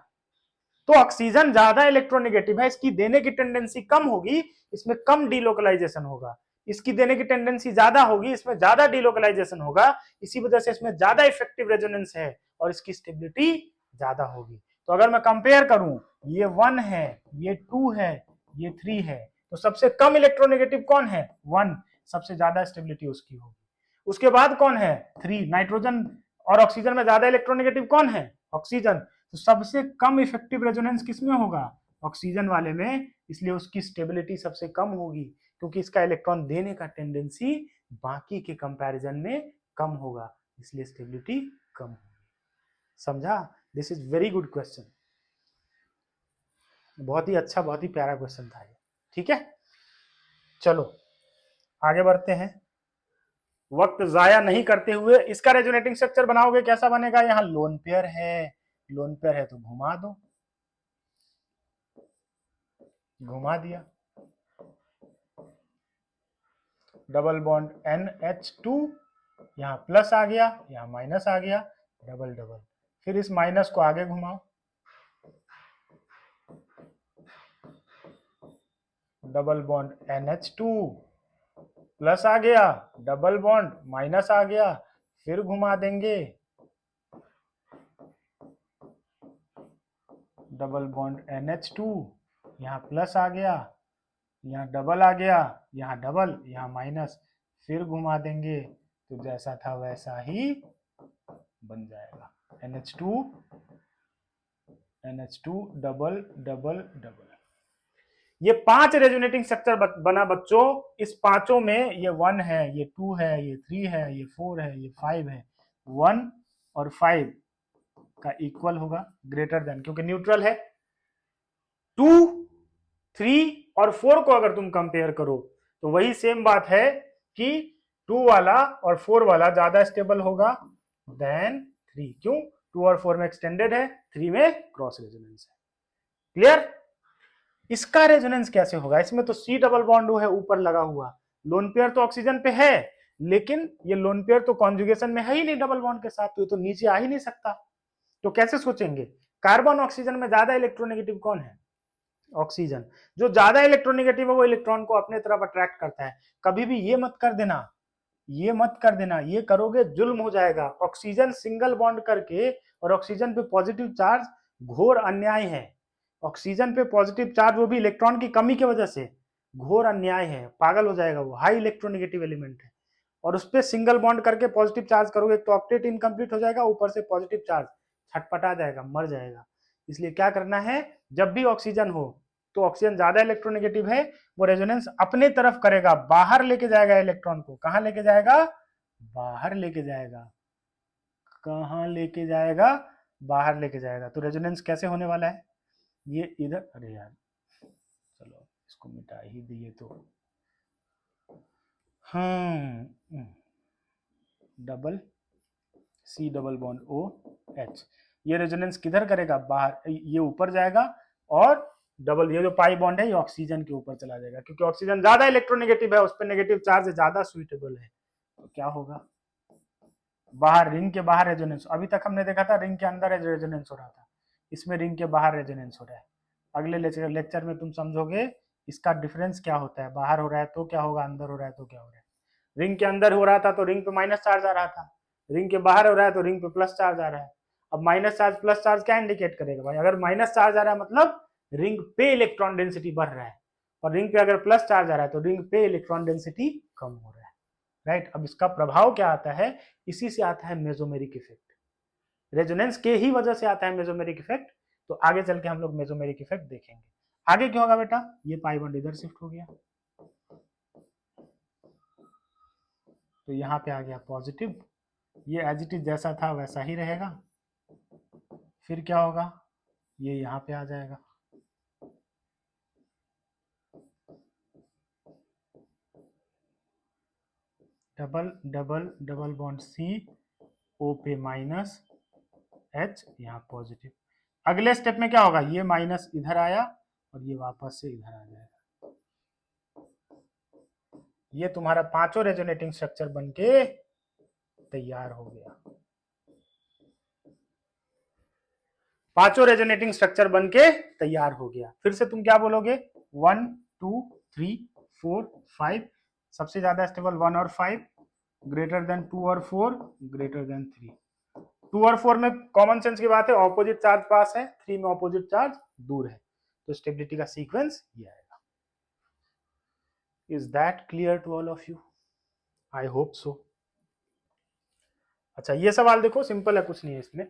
तो ऑक्सीजन ज्यादा इलेक्ट्रोनेगेटिव है, इसकी देने की टेंडेंसी कम होगी, इसमें कम डीलोकलाइजेशन होगा। इसकी देने की टेंडेंसी ज्यादा होगी, इसमें ज्यादा डीलोकलाइजेशन होगा, इसी वजह से इसमें ज्यादा इफेक्टिव रेजोनेंस है और इसकी स्टेबिलिटी ज्यादा होगी। तो अगर मैं कंपेयर करूं, ये 1 है, ये 2 है, ये 3 है, तो सबसे कम इलेक्ट्रोनेगेटिव कौन है? 1, सबसे ज्यादा स्टेबिलिटी उसकी होगी। उसके बाद कौन है? 3, नाइट्रोजन और ऑक्सीजन में ज्यादा इलेक्ट्रोनेगेटिव कौन है? ऑक्सीजन। तो सबसे कम इफेक्टिव रेजोनेंस किसमें होगा? ऑक्सीजन वाले में, इसलिए उसकी स्टेबिलिटी सबसे कम होगी, क्योंकि इसका इलेक्ट्रॉन देने का टेंडेंसी बाकी के कंपैरिजन में कम होगा, इसलिए स्टेबिलिटी कम होगी। समझा? This is very good question, बहुत ही अच्छा, बहुत ही प्यारा क्वेश्चन था ये। ठीक है, चलो आगे बढ़ते हैं। वक्त जाया नहीं करते हुए इसका रेजोनेटिंग स्ट्रक्चर बनाओगे, कैसा बनेगा? यहाँ लोन पेयर है, लोन पेयर है तो घुमा दो, घुमा दिया, डबल बॉन्ड NH2, यहाँ प्लस आ गया, यहाँ माइनस आ गया, डबल डबल, फिर इस माइनस को आगे घुमाओ, डबल बॉन्ड NH2, प्लस आ गया, डबल बॉन्ड माइनस आ गया, फिर घुमा देंगे, डबल बॉन्ड NH2, यहाँ प्लस आ गया, यहाँ डबल आ गया, यहाँ डबल, यहाँ माइनस, फिर घुमा देंगे, तो जैसा था वैसा ही बन जाएगा, NH2 डबल डबल डबल। ये 5 रेजोनेटिंग स्ट्रक्चर बना बच्चों। इस पांचों में ये 1 है, ये 2 है, ये 3 है, ये 4 है, ये 5 है। 1 और 5 का इक्वल होगा, ग्रेटर देन, क्योंकि न्यूट्रल है। 2, 3 और 4 को अगर तुम कंपेयर करो तो वही सेम बात है कि 2 वाला और 4 वाला ज्यादा स्टेबल होगा देन 3। क्यों? 2 और 4 में एक्सटेंडेड है, 3 में क्रॉस रेजोनेंस है। क्लियर? इसका रेजोनेंस कैसे होगा? इसमें तो C डबल बॉन्ड है ऊपर लगा हुआ, लोन पेयर तो ऑक्सीजन पे है, लेकिन ये लोन पेयर तो कॉन्जुगेशन में है ही नहीं डबल बॉन्ड के साथ, तो ये तो नीचे आ ही नहीं सकता। तो कैसे सोचेंगे? कार्बन ऑक्सीजन में ज्यादा इलेक्ट्रोनेगेटिव कौन है? ऑक्सीजन। जो ज्यादा इलेक्ट्रोनेगेटिव है वो इलेक्ट्रॉन को अपने तरफ अट्रैक्ट करता है। कभी भी ये मत कर देना, ये मत कर देना, ये करोगे जुल्म हो जाएगा। ऑक्सीजन सिंगल बॉन्ड करके और ऑक्सीजन पे पॉजिटिव चार्ज घोर अन्याय है। ऑक्सीजन पे पॉजिटिव चार्ज वो भी इलेक्ट्रॉन की कमी की वजह से घोर अन्याय है, पागल हो जाएगा वो, हाई इलेक्ट्रोनेगेटिव एलिमेंट है। और उस पर सिंगल बॉन्ड करके पॉजिटिव चार्ज करोगे तो ऑक्टेट इनकम्प्लीट हो जाएगा, ऊपर से पॉजिटिव चार्ज छटपटा जाएगा, मर जाएगा। इसलिए क्या करना है, जब भी ऑक्सीजन हो तो ऑक्सीजन ज्यादा इलेक्ट्रोनेगेटिव है, वो रेजोनेंस अपने तरफ करेगा, बाहर लेके जाएगा इलेक्ट्रॉन को। कहां लेके जाएगा? बाहर लेके जाएगा। कहां लेके जाएगा? बाहर लेके जाएगा। तो रेजोनेंस कैसे होने वाला है? ये इधर, अरे यार चलो इसको मिटा ही दिए तो, double C double bond OH, ये रेजोनेंस किधर करेगा? बाहर, ये ऊपर जाएगा, और डबल ये जो पाई बॉन्ड है ये ऑक्सीजन के ऊपर चला जाएगा, क्योंकि ऑक्सीजन ज्यादा इलेक्ट्रोनेगेटिव है, उस पर नेगेटिव चार्ज ज्यादा सुइटेबल है। तो क्या होगा? बाहर, रिंग के बाहर रेजोनेंस। अभी तक हमने देखा था रिंग के अंदर रेजोनेंस हो रहा था, इसमें रिंग के बाहर रेजोनेंस हो रहा है। अगले लेक्चर में तुम समझोगे इसका डिफरेंस क्या होता है, बाहर हो रहा है तो क्या होगा, अंदर हो रहा है तो क्या हो रहा है। रिंग के अंदर हो रहा था तो रिंग पे माइनस चार्ज आ रहा था, रिंग के बाहर हो रहा है तो रिंग पे प्लस चार्ज आ रहा है। अब माइनस चार्ज प्लस चार्ज क्या इंडिकेट करेगा भाई? अगर माइनस चार्ज आ रहा है मतलब रिंग पे इलेक्ट्रॉन डेंसिटी बढ़ रहा है, और रिंग पे अगर प्लस चार्ज आ रहा है तो रिंग पे इलेक्ट्रॉन डेंसिटी कम हो रहा है। राइट? अब इसका प्रभाव क्या आता है? इसी से आता है मेसोमेरिक इफेक्ट, रेजोनेंस के ही वजह से आता है मेसोमेरिक इफेक्ट। तो आगे चल के हम लोग मेसोमेरिक इफेक्ट देखेंगे। आगे क्या होगा बेटा? ये पाई बॉन्ड इधर शिफ्ट हो गया, तो यहाँ पे आ गया पॉजिटिव, ये एज इट इज जैसा था वैसा ही रहेगा। फिर क्या होगा? ये यहाँ पे आ जाएगा, double double double bond C, O पे माइनस H, यहाँ पॉजिटिव। अगले स्टेप में क्या होगा? ये माइनस इधर आया और ये वापस से इधर आ जाएगा। ये तुम्हारा पांचों रेजोनेटिंग स्ट्रक्चर बनके तैयार हो गया। पांचों रेजोनेटिंग स्ट्रक्चर बनके तैयार हो गया। फिर से तुम क्या बोलोगे? 1 2 3 4 5, सबसे ज्यादा स्टेबल 1 और 5, ग्रेटर देन 2 और 4, ग्रेटर देन 3। 2 और 4 में कॉमन सेंस की बात है, ऑपोजिट चार्ज पास है, 3 में ऑपोजिट चार्ज दूर है, तो स्टेबिलिटी का सीक्वेंस ये आएगा। Is that clear to all of you? I hope so. अच्छा, ये सवाल देखो, सिंपल है, कुछ नहीं है इसमें।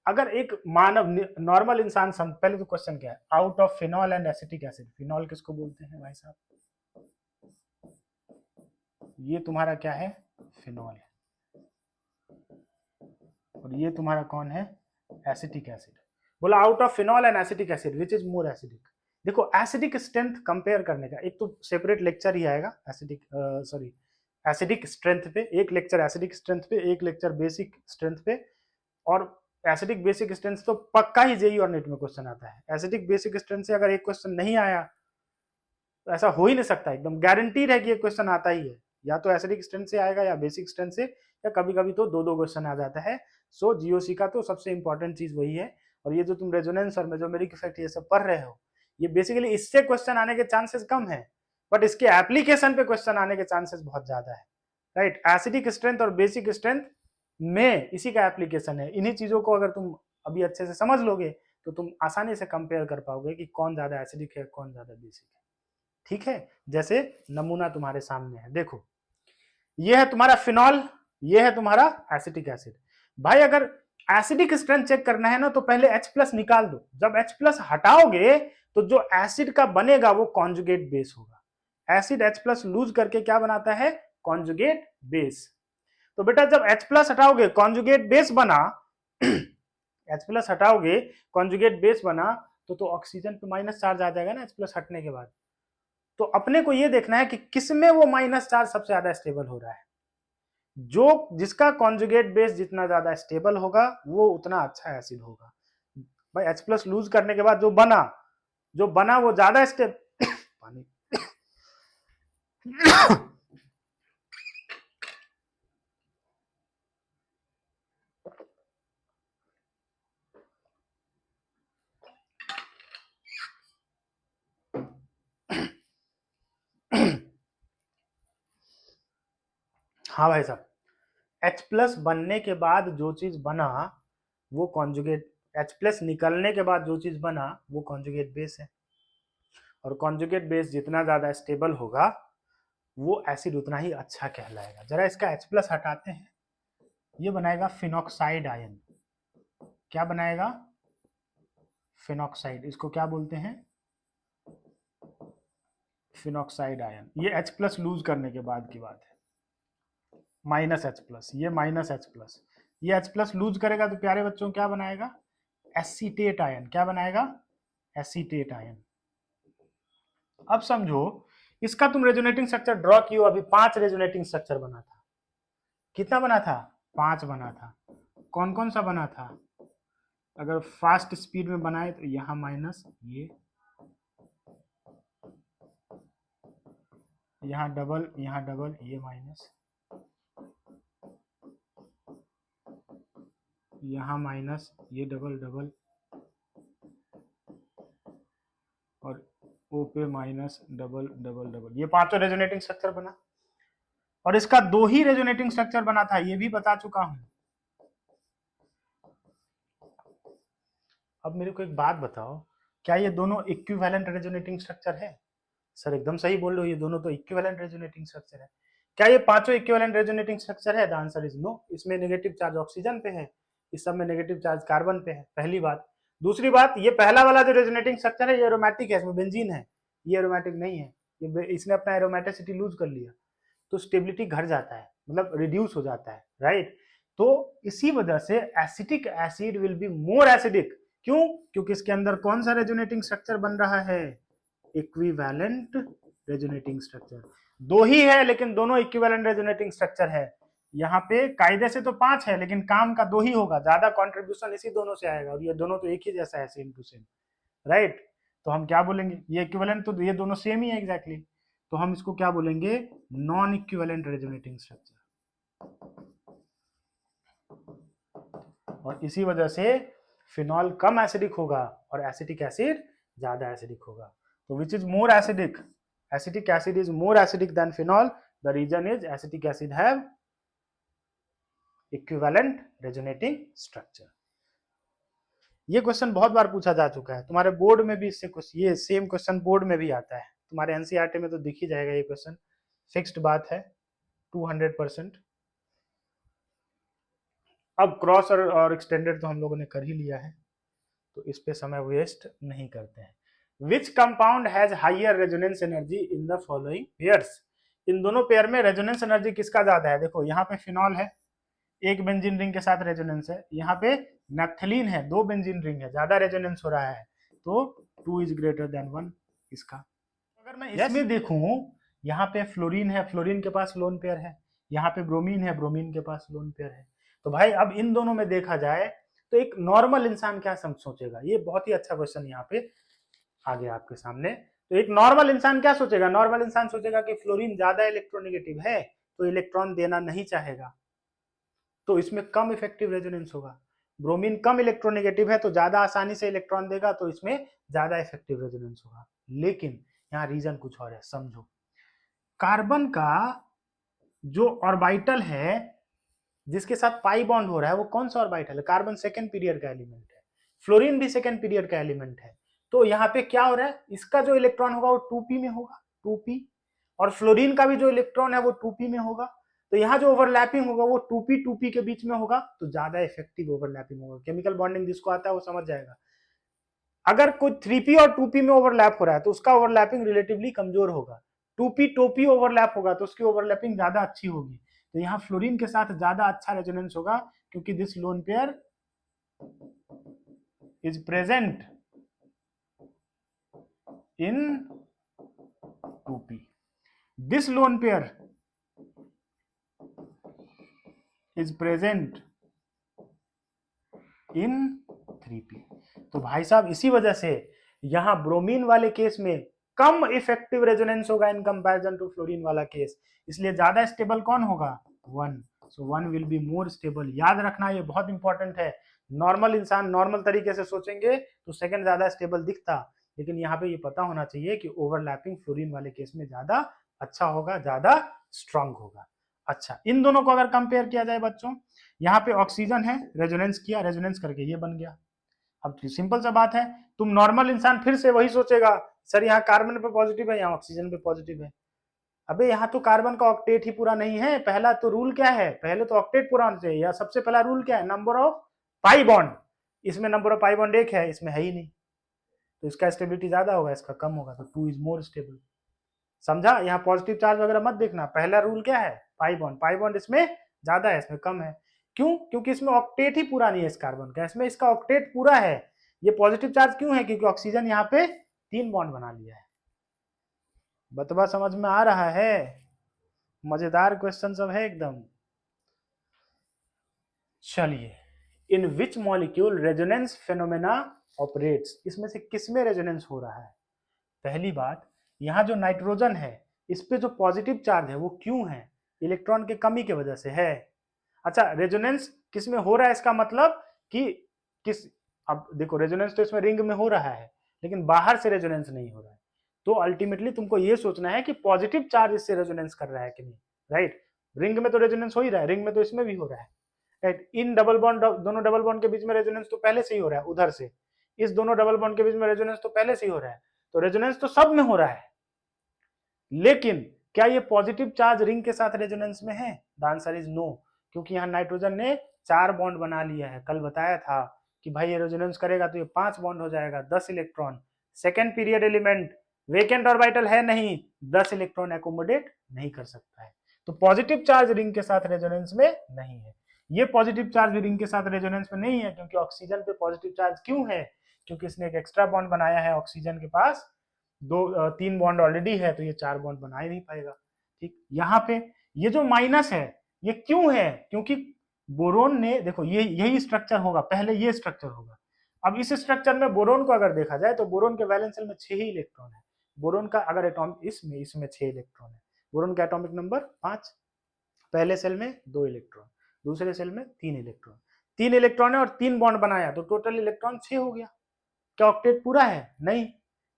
अगर एक मानव नॉर्मल इंसान पहले तो क्वेश्चन क्या है? Out of phenol and acetic acid, phenol किसको बोलते हैं भाई साहब? ये तुम्हारा क्या है? फिनॉल है। और ये तुम्हारा कौन है, एसिटिक एसिड। बोला out of phenol and acetic acid which is more acidic. देखो एसिडिक स्ट्रेंथ कंपेयर करने का एक तो सेपरेट लेक्चर ही आएगा एसिडिक सॉरी एसिडिक स्ट्रेंथ पे, एक लेक्चर एसिडिक स्ट्रेंथ पे, एक लेक्चर बेसिक स्ट्रेंथ पे। और एसिडिक बेसिक स्ट्रेंथ तो पक्का ही जेई और नेट में क्वेश्चन आता है। एसिडिक बेसिक स्ट्रेंथ से अगर एक क्वेश्चन नहीं आया तो ऐसा हो ही नहीं सकता, एकदम गारंटीड है कि ये क्वेश्चन आता ही है, या तो एसिडिक स्ट्रेंथ से आएगा या बेसिक स्ट्रेंथ से, या कभी कभी तो दो दो क्वेश्चन आ जाता है। सो जीओसी का तो सबसे इंपॉर्टेंट चीज वही है। और ये जो तुम रेजोनेंस और मेसोमेरिक इफेक्ट ये सब पढ़ रहे हो, ये बेसिकली इससे क्वेश्चन आने के चांसेस कम है, बट इसके एप्लीकेशन पे क्वेश्चन आने के चांसेस बहुत ज्यादा है, राइट। एसिडिक स्ट्रेंथ और बेसिक स्ट्रेंथ में इसी का एप्लीकेशन है। इन्हीं चीजों को अगर तुम अभी अच्छे से समझ लोगे तो तुम आसानी से कंपेयर कर पाओगे कि कौन ज्यादा एसिडिक है कौन ज्यादा बेसिक है, ठीक है। जैसे नमूना तुम्हारे सामने है, देखो ये है तुम्हारा फिनॉल, ये है तुम्हारा एसिटिक एसिड। भाई अगर एसिडिक स्ट्रेंथ चेक करना है ना तो पहले H+ निकाल दो, जब H+ हटाओगे तो जो एसिड का बनेगा वो कॉन्जुगेट बेस होगा। एसिड H+ लूज करके क्या बनाता है, कॉन्जुगेट बेस। तो बेटा जब H+ हटाओगे कॉन्जुगेट बेस बना H+ हटाओगे कॉन्जुगेट बेस बना तो ऑक्सीजन पे माइनस चार्ज आ जाएगा ना H+ हटने के बाद। तो अपने को ये देखना है कि किसमें वो माइनस चार्ज सबसे ज्यादा स्टेबल हो रहा है। जो जिसका कॉन्जुगेट बेस जितना ज्यादा स्टेबल होगा वो उतना अच्छा एसिड होगा। भाई H+ लूज करने के बाद जो बना वो ज्यादा पानी हाँ भाई साहब, H+ बनने के बाद जो चीज बना वो कॉन्जुगेट, H+ निकलने के बाद जो चीज बना वो कॉन्जुगेट बेस है। और कॉन्जुगेट बेस जितना ज्यादा स्टेबल होगा वो एसिड उतना ही अच्छा कहलाएगा। जरा इसका H+ हटाते हैं, ये बनाएगा फिनॉक्साइड आयन। क्या बनाएगा, फिनॉक्साइड। इसको क्या बोलते हैं, फिनॉक्साइड आयन। ये H+ लूज करने के बाद की बात है, -H+, ये -H+, ये H+ लूज करेगा तो प्यारे बच्चों क्या बनाएगा, एसीटेट आयन। क्या बनाएगा, एसीटेट आयन। अब समझो इसका तुम रेजोनेटिंग स्ट्रक्चर ड्रॉ कियो, अभी 5 रेजोनेटिंग स्ट्रक्चर बना था। कितना बना था, 5 बना था। कौन कौन सा बना था, अगर फास्ट स्पीड में बनाए तो यहाँ माइनस, ये यहाँ डबल, यहाँ डबल, ये माइनस, यहाँ माइनस, ये डबल डबल, और ओ पे माइनस, डबल डबल डबल। ये 5 रेजोनेटिंग स्ट्रक्चर बना। और इसका 2 ही रेजोनेटिंग स्ट्रक्चर बना था, ये भी बता चुका हूं। अब मेरे को एक बात बताओ, क्या ये दोनों इक्विवेलेंट रेजोनेटिंग स्ट्रक्चर है। सर एकदम सही बोल रहे हो, ये दोनों तो इक्विवेलेंट रेजोनेटिंग स्ट्रक्चर है। क्या ये 5 इक्विवेलेंट रेजोनेटिंग स्ट्रक्चर है, द आंसर इज नो। इसमें नेगेटिव चार्ज ऑक्सीजन पे है, इस सब में नेगेटिव चार्ज कार्बन पे है, पहली बात। दूसरी बात, ये पहला वाला जो रेजोनेटिंग स्ट्रक्चर है ये एरोमेटिक है, इसमें बेंजीन है, ये एरोमेटिक नहीं है। ये इसने अपना एरोमेटिसिटी लूज कर लिया तो स्टेबिलिटी घट जाता है, मतलब रिड्यूस हो जाता है, राइट। तो इसी वजह से acetic acid will be more acidic. क्यों, क्योंकि इसके अंदर कौन सा रेजोनेटिंग स्ट्रक्चर बन रहा है, इक्विवेलेंट रेजोनेटिंग स्ट्रक्चर। 2 ही है लेकिन दोनों इक्विवेलेंट रेजोनेटिंग स्ट्रक्चर है। यहाँ पे कायदे से तो 5 है लेकिन काम का 2 ही होगा, ज्यादा कंट्रीब्यूशन इसी दोनों से आएगा, और ये दोनों तो एक ही जैसा है, सेम टू सेम, राइट। तो हम क्या बोलेंगे, ये इक्विवेलेंट तो ये दोनों सेम ही है एग्जैक्टली, तो हम इसको क्या बोलेंगे, नॉन इक्विवेलेंट रेजोनेटिंग स्ट्रक्चर। और इसी वजह से फिनॉल कम एसिडिक होगा और एसिटिक एसिड ज्यादा एसिडिक होगा। तो which is more acidic, acetic acid is more acidic than phenol, the reason is acetic acid have equivalent resonating structure. ये क्वेश्चन बहुत बार पूछा जा चुका है, तुम्हारे बोर्ड में भी इससे कुछ ये सेम क्वेश्चन बोर्ड में भी आता है, तुम्हारे एनसीईआरटी में तो दिख ही जाएगा ये क्वेश्चन, फिक्स्ड बात है 200%। अब क्रॉस और एक्सटेंडेड तो हम लोगों ने कर ही लिया है, तो इस पे समय वेस्ट नहीं करते हैं। Which compound has higher resonance energy in the following pairs. इन दोनों पेयर में रेजोनेंस एनर्जी किसका ज्यादा है, देखो यहाँ पे फिनॉल है, एक बेंजीन रिंग के साथ रेजोनेंस है, यहाँ पे नैप्थलीन है, 2 बेंजीन रिंग है, ज्यादा रेजोनेंस हो रहा है, तो 2 इज ग्रेटर देन 1 इसका। अगर मैं इसमें देखूं, यहाँ पे फ्लोरीन है, फ्लोरीन के पास लोन पेयर है, यहाँ पे ब्रोमीन है, ब्रोमीन के पास लोन पेयर है। तो भाई अब इन दोनों में देखा जाए तो एक नॉर्मल इंसान क्या सोचेगा, ये बहुत ही अच्छा क्वेश्चन यहाँ पे आ गया आपके सामने। तो एक नॉर्मल इंसान क्या सोचेगा, नॉर्मल इंसान सोचेगा कि फ्लोरीन ज्यादा इलेक्ट्रोनेगेटिव है तो इलेक्ट्रॉन देना नहीं चाहेगा, तो इसमें कम इफेक्टिव रेजोनेंस होगा। ब्रोमीन कम इलेक्ट्रोनेगेटिव है तो ज्यादा आसानी से इलेक्ट्रॉन देगा, तो इसमें ज्यादा इफेक्टिव रेजोनेंस होगा। लेकिन यहाँ रीजन कुछ और है, समझो। कार्बन का जो ऑर्बिटल है जिसके साथ पाई बॉन्ड हो रहा है, वो कौन सा ऑर्बिटल है, कार्बन सेकेंड पीरियड का एलिमेंट है, फ्लोरीन भी सेकेंड पीरियड का एलिमेंट है। तो यहाँ पे क्या हो रहा है, इसका जो इलेक्ट्रॉन होगा वो 2p में होगा, 2p, और फ्लोरीन का भी जो इलेक्ट्रॉन है वो 2p में होगा। तो यहाँ जो ओवरलैपिंग होगा वो 2p के बीच में होगा, तो ज्यादा इफेक्टिव ओवरलैपिंग होगा। केमिकल बॉन्डिंग जिसको आता है वो समझ जाएगा। अगर कोई 3p और 2p में ओवरलैप हो रहा है तो उसका ओवरलैपिंग रिलेटिवली कमजोर होगा। 2p ओवरलैप होगा तो उसकी ओवरलैपिंग ज्यादा अच्छी होगी। तो यहाँ फ्लोरीन के साथ ज्यादा अच्छा रेजोनेंस होगा, क्योंकि this lone pair is present in 2p, this lone pair is present in 3p। तो भाई साहब इसी वजह से यहां ब्रोमीन वाले केस में कम इफेक्टिव रेजोनेंस होगा इन कंपैरिजन टू फ्लोरीन वाला केस, इसलिए ज्यादा स्टेबल कौन होगा, 1। सो 1 विल बी मोर स्टेबल। याद रखना, ये बहुत इंपॉर्टेंट है। नॉर्मल इंसान नॉर्मल तरीके से सोचेंगे तो सेकंड ज्यादा स्टेबल दिखता, लेकिन यहाँ पे ये पता होना चाहिए कि ओवरलैपिंग फ्लोरीन वाले केस में ज्यादा अच्छा होगा, ज्यादा स्ट्रांग होगा। अच्छा, इन दोनों को अगर कंपेयर किया जाए बच्चों, यहाँ पे ऑक्सीजन है, रेजोनेंस किया, रेजोनेंस करके ये बन गया। अब सिंपल सा बात है, तुम नॉर्मल इंसान फिर से वही सोचेगा, सर यहाँ कार्बन पे पॉजिटिव है, यहाँ ऑक्सीजन पे पॉजिटिव है। अबे यहाँ तो कार्बन का ऑक्टेट ही पूरा नहीं है। पहला तो रूल क्या है, पहले तो ऑक्टेट पूरा होना चाहिए, या सबसे पहला रूल क्या है, नंबर ऑफ पाई बॉन्ड। इसमें नंबर ऑफ पाई बॉन्ड 1 है, इसमें है ही नहीं, तो इसका स्टेबिलिटी ज्यादा होगा, इसका कम होगा, तो 2 इज मोर स्टेबल। समझा, यहाँ पॉजिटिव चार्ज वगैरह मत देखना, पहला रूल क्या है, पाई बॉन्ड। पाई बॉन्ड इसमें ज्यादा है, इसमें कम है। क्यों, क्योंकि इसमें ऑक्टेट ही पूरा नहीं है इस कार्बन का, इसमें इसका ऑक्टेट पूरा है। ये पॉजिटिव चार्ज क्यों है, क्योंकि ऑक्सीजन यहाँ पे 3 बॉन्ड बना लिया है। बतवा समझ में आ रहा है, मजेदार क्वेश्चन सब है एकदम। चलिए, in which molecule resonance phenomena operates, इसमें से किसमें रेजोनेंस हो रहा है। पहली बात, यहाँ जो नाइट्रोजन है इस पे जो पॉजिटिव चार्ज है वो क्यों है, इलेक्ट्रॉन की कमी की वजह से है। अच्छा, रेजोनेंस किसमें हो रहा है, इसका मतलब कि किस, अब देखो रेजोनेंस तो इसमें रिंग में हो रहा है, लेकिन बाहर से रेजोनेंस नहीं हो रहा है। तो अल्टीमेटली तुमको ये सोचना है कि पॉजिटिव चार्ज इससे रेजोनेंस कर रहा है कि नहीं, राइट। रिंग में तो रेजोनेंस हो ही रहा है, रिंग में तो इसमें भी हो रहा है, राइट। इन डबल बॉन्ड, दोनों डबल बॉन्ड के बीच में रेजोनेंस तो पहले से ही हो रहा है उधर से, इस दोनों डबल बॉन्ड के बीच में रेजोनेंस तो पहले से ही हो रहा है, तो रेजोनेंस तो सब में हो रहा है। लेकिन क्या ये पॉजिटिव चार्ज रिंग के साथ रेजोनेंस में है, द आंसर इज नो, क्योंकि यहाँ नाइट्रोजन ने 4 बॉन्ड बना लिया है। कल बताया था कि भाई ये रेजोनेंस करेगा तो ये 5 बॉन्ड हो जाएगा, 10 electron. Second period element, vacant orbital है नहीं, 10 इलेक्ट्रॉन एकोमोडेट नहीं कर सकता है। तो पॉजिटिव चार्ज रिंग के साथ रेजोनेंस में नहीं है। ये पॉजिटिव चार्ज रिंग के साथ रेजोनेंस में नहीं है, क्योंकि ऑक्सीजन पे पॉजिटिव चार्ज क्यों है, क्योंकि इसने एक एक्स्ट्रा बॉन्ड बनाया है, ऑक्सीजन के पास 3 बॉन्ड ऑलरेडी है, तो ये 4 बॉन्ड बना ही नहीं पाएगा। ठीक, यहाँ पे ये जो माइनस है ये क्यों है, क्योंकि बोरोन ने, देखो ये यही स्ट्रक्चर होगा, पहले ये स्ट्रक्चर होगा। अब इस स्ट्रक्चर में बोरोन को अगर देखा जाए तो बोरोन के वैलेंस शेल में 6 ही इलेक्ट्रॉन है। बोरोन का अगर एटॉमिक, इसमें 6 इलेक्ट्रॉन है। बोरोन का एटॉमिक नंबर 5, पहले सेल में 2 इलेक्ट्रॉन, दूसरे सेल में 3 इलेक्ट्रॉन। 3 इलेक्ट्रॉन है और 3 बॉन्ड बनाया, तो टोटल इलेक्ट्रॉन 6 हो गया। क्या ऑक्टेट पूरा है, नहीं।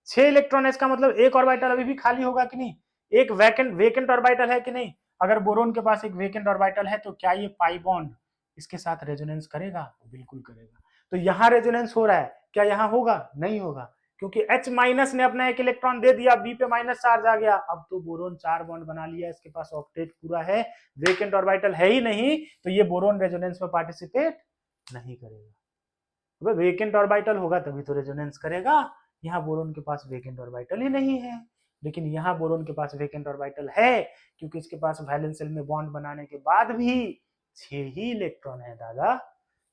6 इलेक्ट्रॉन है, इसका मतलब एक ऑर्बिटल अभी भी खाली होगा कि नहीं, एक वेकेंट ऑर्बिटल है कि नहीं। अगर बोरोन के पास एक वेकेंट ऑर्बिटल है तो क्या ये पाई बॉन्ड इसके साथ रेजोनेंस करेगा, बिल्कुल करेगा। तो यहां रेजोनेंस हो रहा है, क्या यहां होगा, नहीं होगा, क्योंकि H माइनस ने अपना एक इलेक्ट्रॉन दे दिया, B पे माइनस चार्ज आ गया। अब तो बोरोन 4 बॉन्ड बना लिया, इसके पास ऑक्टेट पूरा है, वेकेंट ऑर्बिटल है ही नहीं, तो ये बोरोन रेजोनेंस में पार्टिसिपेट नहीं करेगा। वेकेंट ऑर्बिटल होगा तभी तो रेजोनेंस करेगा। यहाँ बोरोन के पास वेकेंट ऑर्बिटल ही नहीं है, लेकिन यहाँ बोरोन के पास वेकेंट ऑर्बिटल है, क्योंकि इसके पास वैलेंस शेल में बॉन्ड बनाने के बाद भी 6 ही इलेक्ट्रॉन है दादा।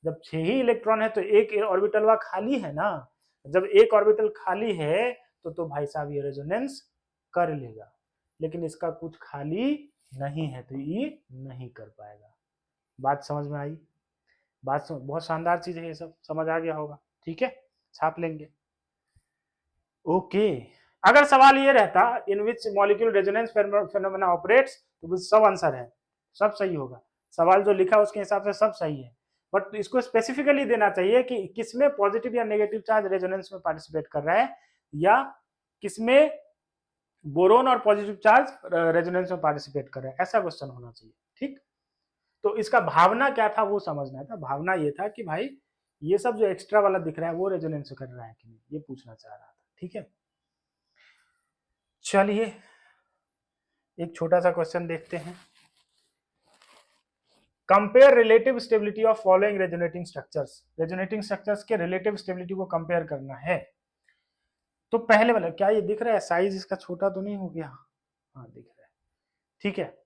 जब 6 ही इलेक्ट्रॉन है तो एक ऑर्बिटल वह खाली है ना। जब एक ऑर्बिटल खाली है तो भाई साहब ये रेजोनेंस कर लेगा, लेकिन इसका कुछ खाली नहीं है तो ये नहीं कर पाएगा। बात समझ में आई? बहुत शानदार चीज है, ये सब समझ आ गया होगा। ठीक है, छाप लेंगे। ओके, अगर सवाल ये रहता in which molecule resonance phenomena operates, तो सब आंसर है, सब सही होगा। सवाल जो लिखा उसके हिसाब से सब सही है, बट इसको स्पेसिफिकली देना चाहिए कि किसमें पॉजिटिव या नेगेटिव चार्ज रेजोनेंस में पार्टिसिपेट कर रहा है, या किसमें बोरोन और पॉजिटिव चार्ज रेजोनेंस में पार्टिसिपेट कर रहा है, ऐसा क्वेश्चन होना चाहिए। ठीक, तो इसका भावना क्या था वो समझना था। भावना ये था कि भाई ये सब जो एक्स्ट्रा वाला दिख रहा है वो रेजोनेंस कर रहा है कि नहीं, ये पूछना चाह रहा था। ठीक है, चलिए एक छोटा सा क्वेश्चन देखते हैं। Compare relative stability of following resonating structures. Resonating structures के रिलेटिव स्टेबिलिटी को कंपेयर करना है। तो पहले वाला क्या ये दिख रहा है, साइज इसका छोटा तो नहीं हो गया? हाँ दिख रहा है। ठीक है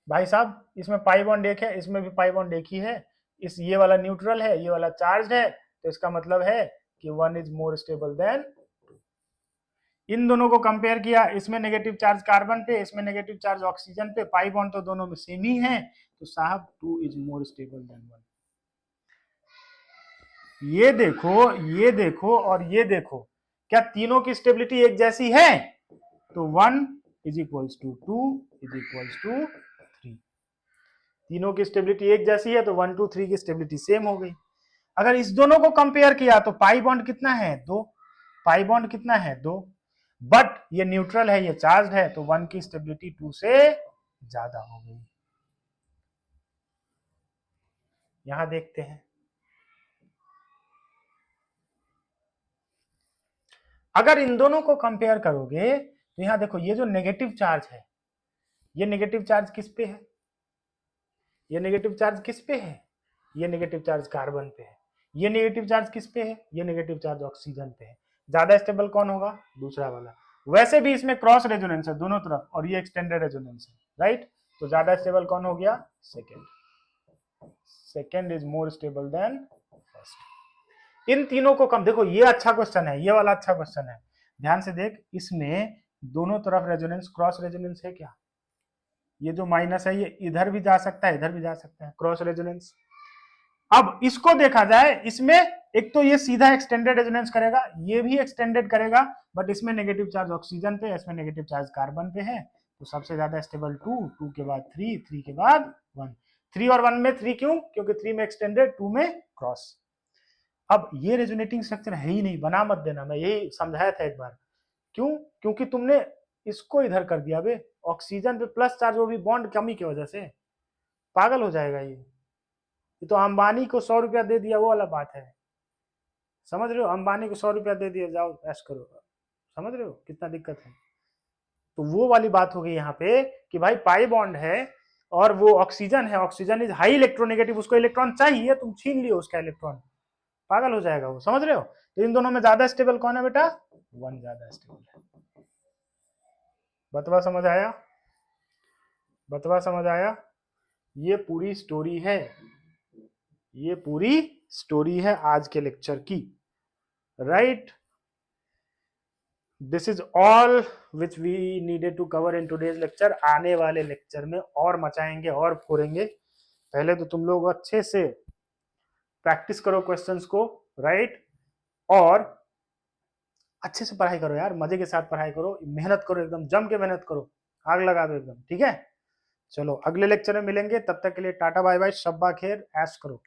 भाई साहब, इसमें पाई बॉन्ड एक है, इसमें भी पाई बॉन्ड एक ही है। इस ये वाला न्यूट्रल है, ये वाला चार्ज है, तो इसका मतलब है कि one is more stable than. इन दोनों को कंपेयर किया, इसमें नेगेटिव चार्ज कार्बन पे, इसमें नेगेटिव चार्ज ऑक्सीजन पे, पाई बॉन्ड तो दोनों में सेम ही है, तो साहब 2 इज मोर स्टेबल देन 1। ये देखो, ये देखो और ये देखो, क्या तीनों की स्टेबिलिटी एक जैसी है? तो 1 is equals to 2 is equals to 3। तीनों की स्टेबिलिटी एक जैसी है तो 1 2 3 की स्टेबिलिटी सेम हो गई। अगर इस दोनों को कंपेयर किया तो पाई बॉन्ड कितना है? 2। पाई बॉन्ड कितना है? 2। बट ये न्यूट्रल है, ये चार्ज है, तो 1 की स्टेबिलिटी 2 से ज्यादा हो गई। यहां देखते हैं, अगर इन दोनों को कंपेयर करोगे तो यहां देखो, ये जो नेगेटिव चार्ज है, ये नेगेटिव चार्ज किस पे है? ये नेगेटिव चार्ज किस पे है? ये नेगेटिव चार्ज कार्बन पे है। ये नेगेटिव चार्ज किस पे है? ये नेगेटिव चार्ज ऑक्सीजन पे है। ज्यादा स्टेबल कौन होगा? दूसरा वाला। वैसे भी इसमें क्रॉस रेजोनेंस है दोनों तरफ, और ये एक्सटेंडेड रेजोनेंस है, राइट? तो ज्यादा स्टेबल कौन हो गया? Second. Second is more stable than first. इन तीनों को कम देखो, ये अच्छा क्वेश्चन है, ये वाला अच्छा क्वेश्चन है। ध्यान से देख, इसमें दोनों तरफ रेजोनेंस, क्रॉस रेजोनेंस है क्या? ये जो माइनस है ये इधर भी जा सकता है, इधर भी जा सकता है, क्रॉस रेजोनेंस। अब इसको देखा जाए, इसमें एक तो ये सीधा एक्सटेंडेड रेजोनेंस करेगा, ये भी एक्सटेंडेड करेगा, बट इसमें नेगेटिव चार्ज ऑक्सीजन पे, इसमें नेगेटिव चार्ज कार्बन पे है, तो सबसे ज्यादा स्टेबल 2, 2 के बाद 3, 3 के बाद 1। 3 और 1 में 3 क्यों? क्योंकि 3 में एक्सटेंडेड, 2 में क्रॉस। अब ये रेजोनेटिंग स्ट्रक्चर है ही नहीं, बना मत देना, मैं यही समझाया था एक बार। क्यों? क्योंकि तुमने इसको इधर कर दिया बे, ऑक्सीजन पे प्लस चार्ज, वो भी बॉन्ड कमी की वजह से। पागल हो जाएगा ये तो अंबानी को 100 रुपया दे दिया वो वाला बात है, समझ रहे हो? अंबानी को 100 रुपया दे दिया, जाओ ऐश करो, समझ रहे हो कितना दिक्कत है? तो वो वाली बात हो गई यहाँ पे कि भाई पाई बॉन्ड है और वो ऑक्सीजन है, ऑक्सीजन इज हाई इलेक्ट्रोनेगेटिव, उसको इलेक्ट्रॉन चाहिए, तुम छीन लियो उसका इलेक्ट्रॉन, पागल हो जाएगा वो, समझ रहे हो? तो इन दोनों में ज्यादा स्टेबल कौन है बेटा? 1 ज्यादा स्टेबल है। बतवा समझ आया? बतवा समझ आया? ये पूरी स्टोरी है, ये पूरी स्टोरी है आज के लेक्चर की, right? This is all which we needed to cover in today's lecture. आने वाले लेक्चर में और मचाएंगे और फोड़ेंगे। पहले तो तुम लोग अच्छे से प्रैक्टिस करो क्वेश्चंस को, राइट? और अच्छे से पढ़ाई करो यार, मजे के साथ पढ़ाई करो, मेहनत करो, एकदम जम के मेहनत करो, आग लगा दो एकदम, ठीक है? चलो अगले लेक्चर में मिलेंगे, तब तक के लिए टाटा बाय बाय, शब्बा खैर, ऐश करो।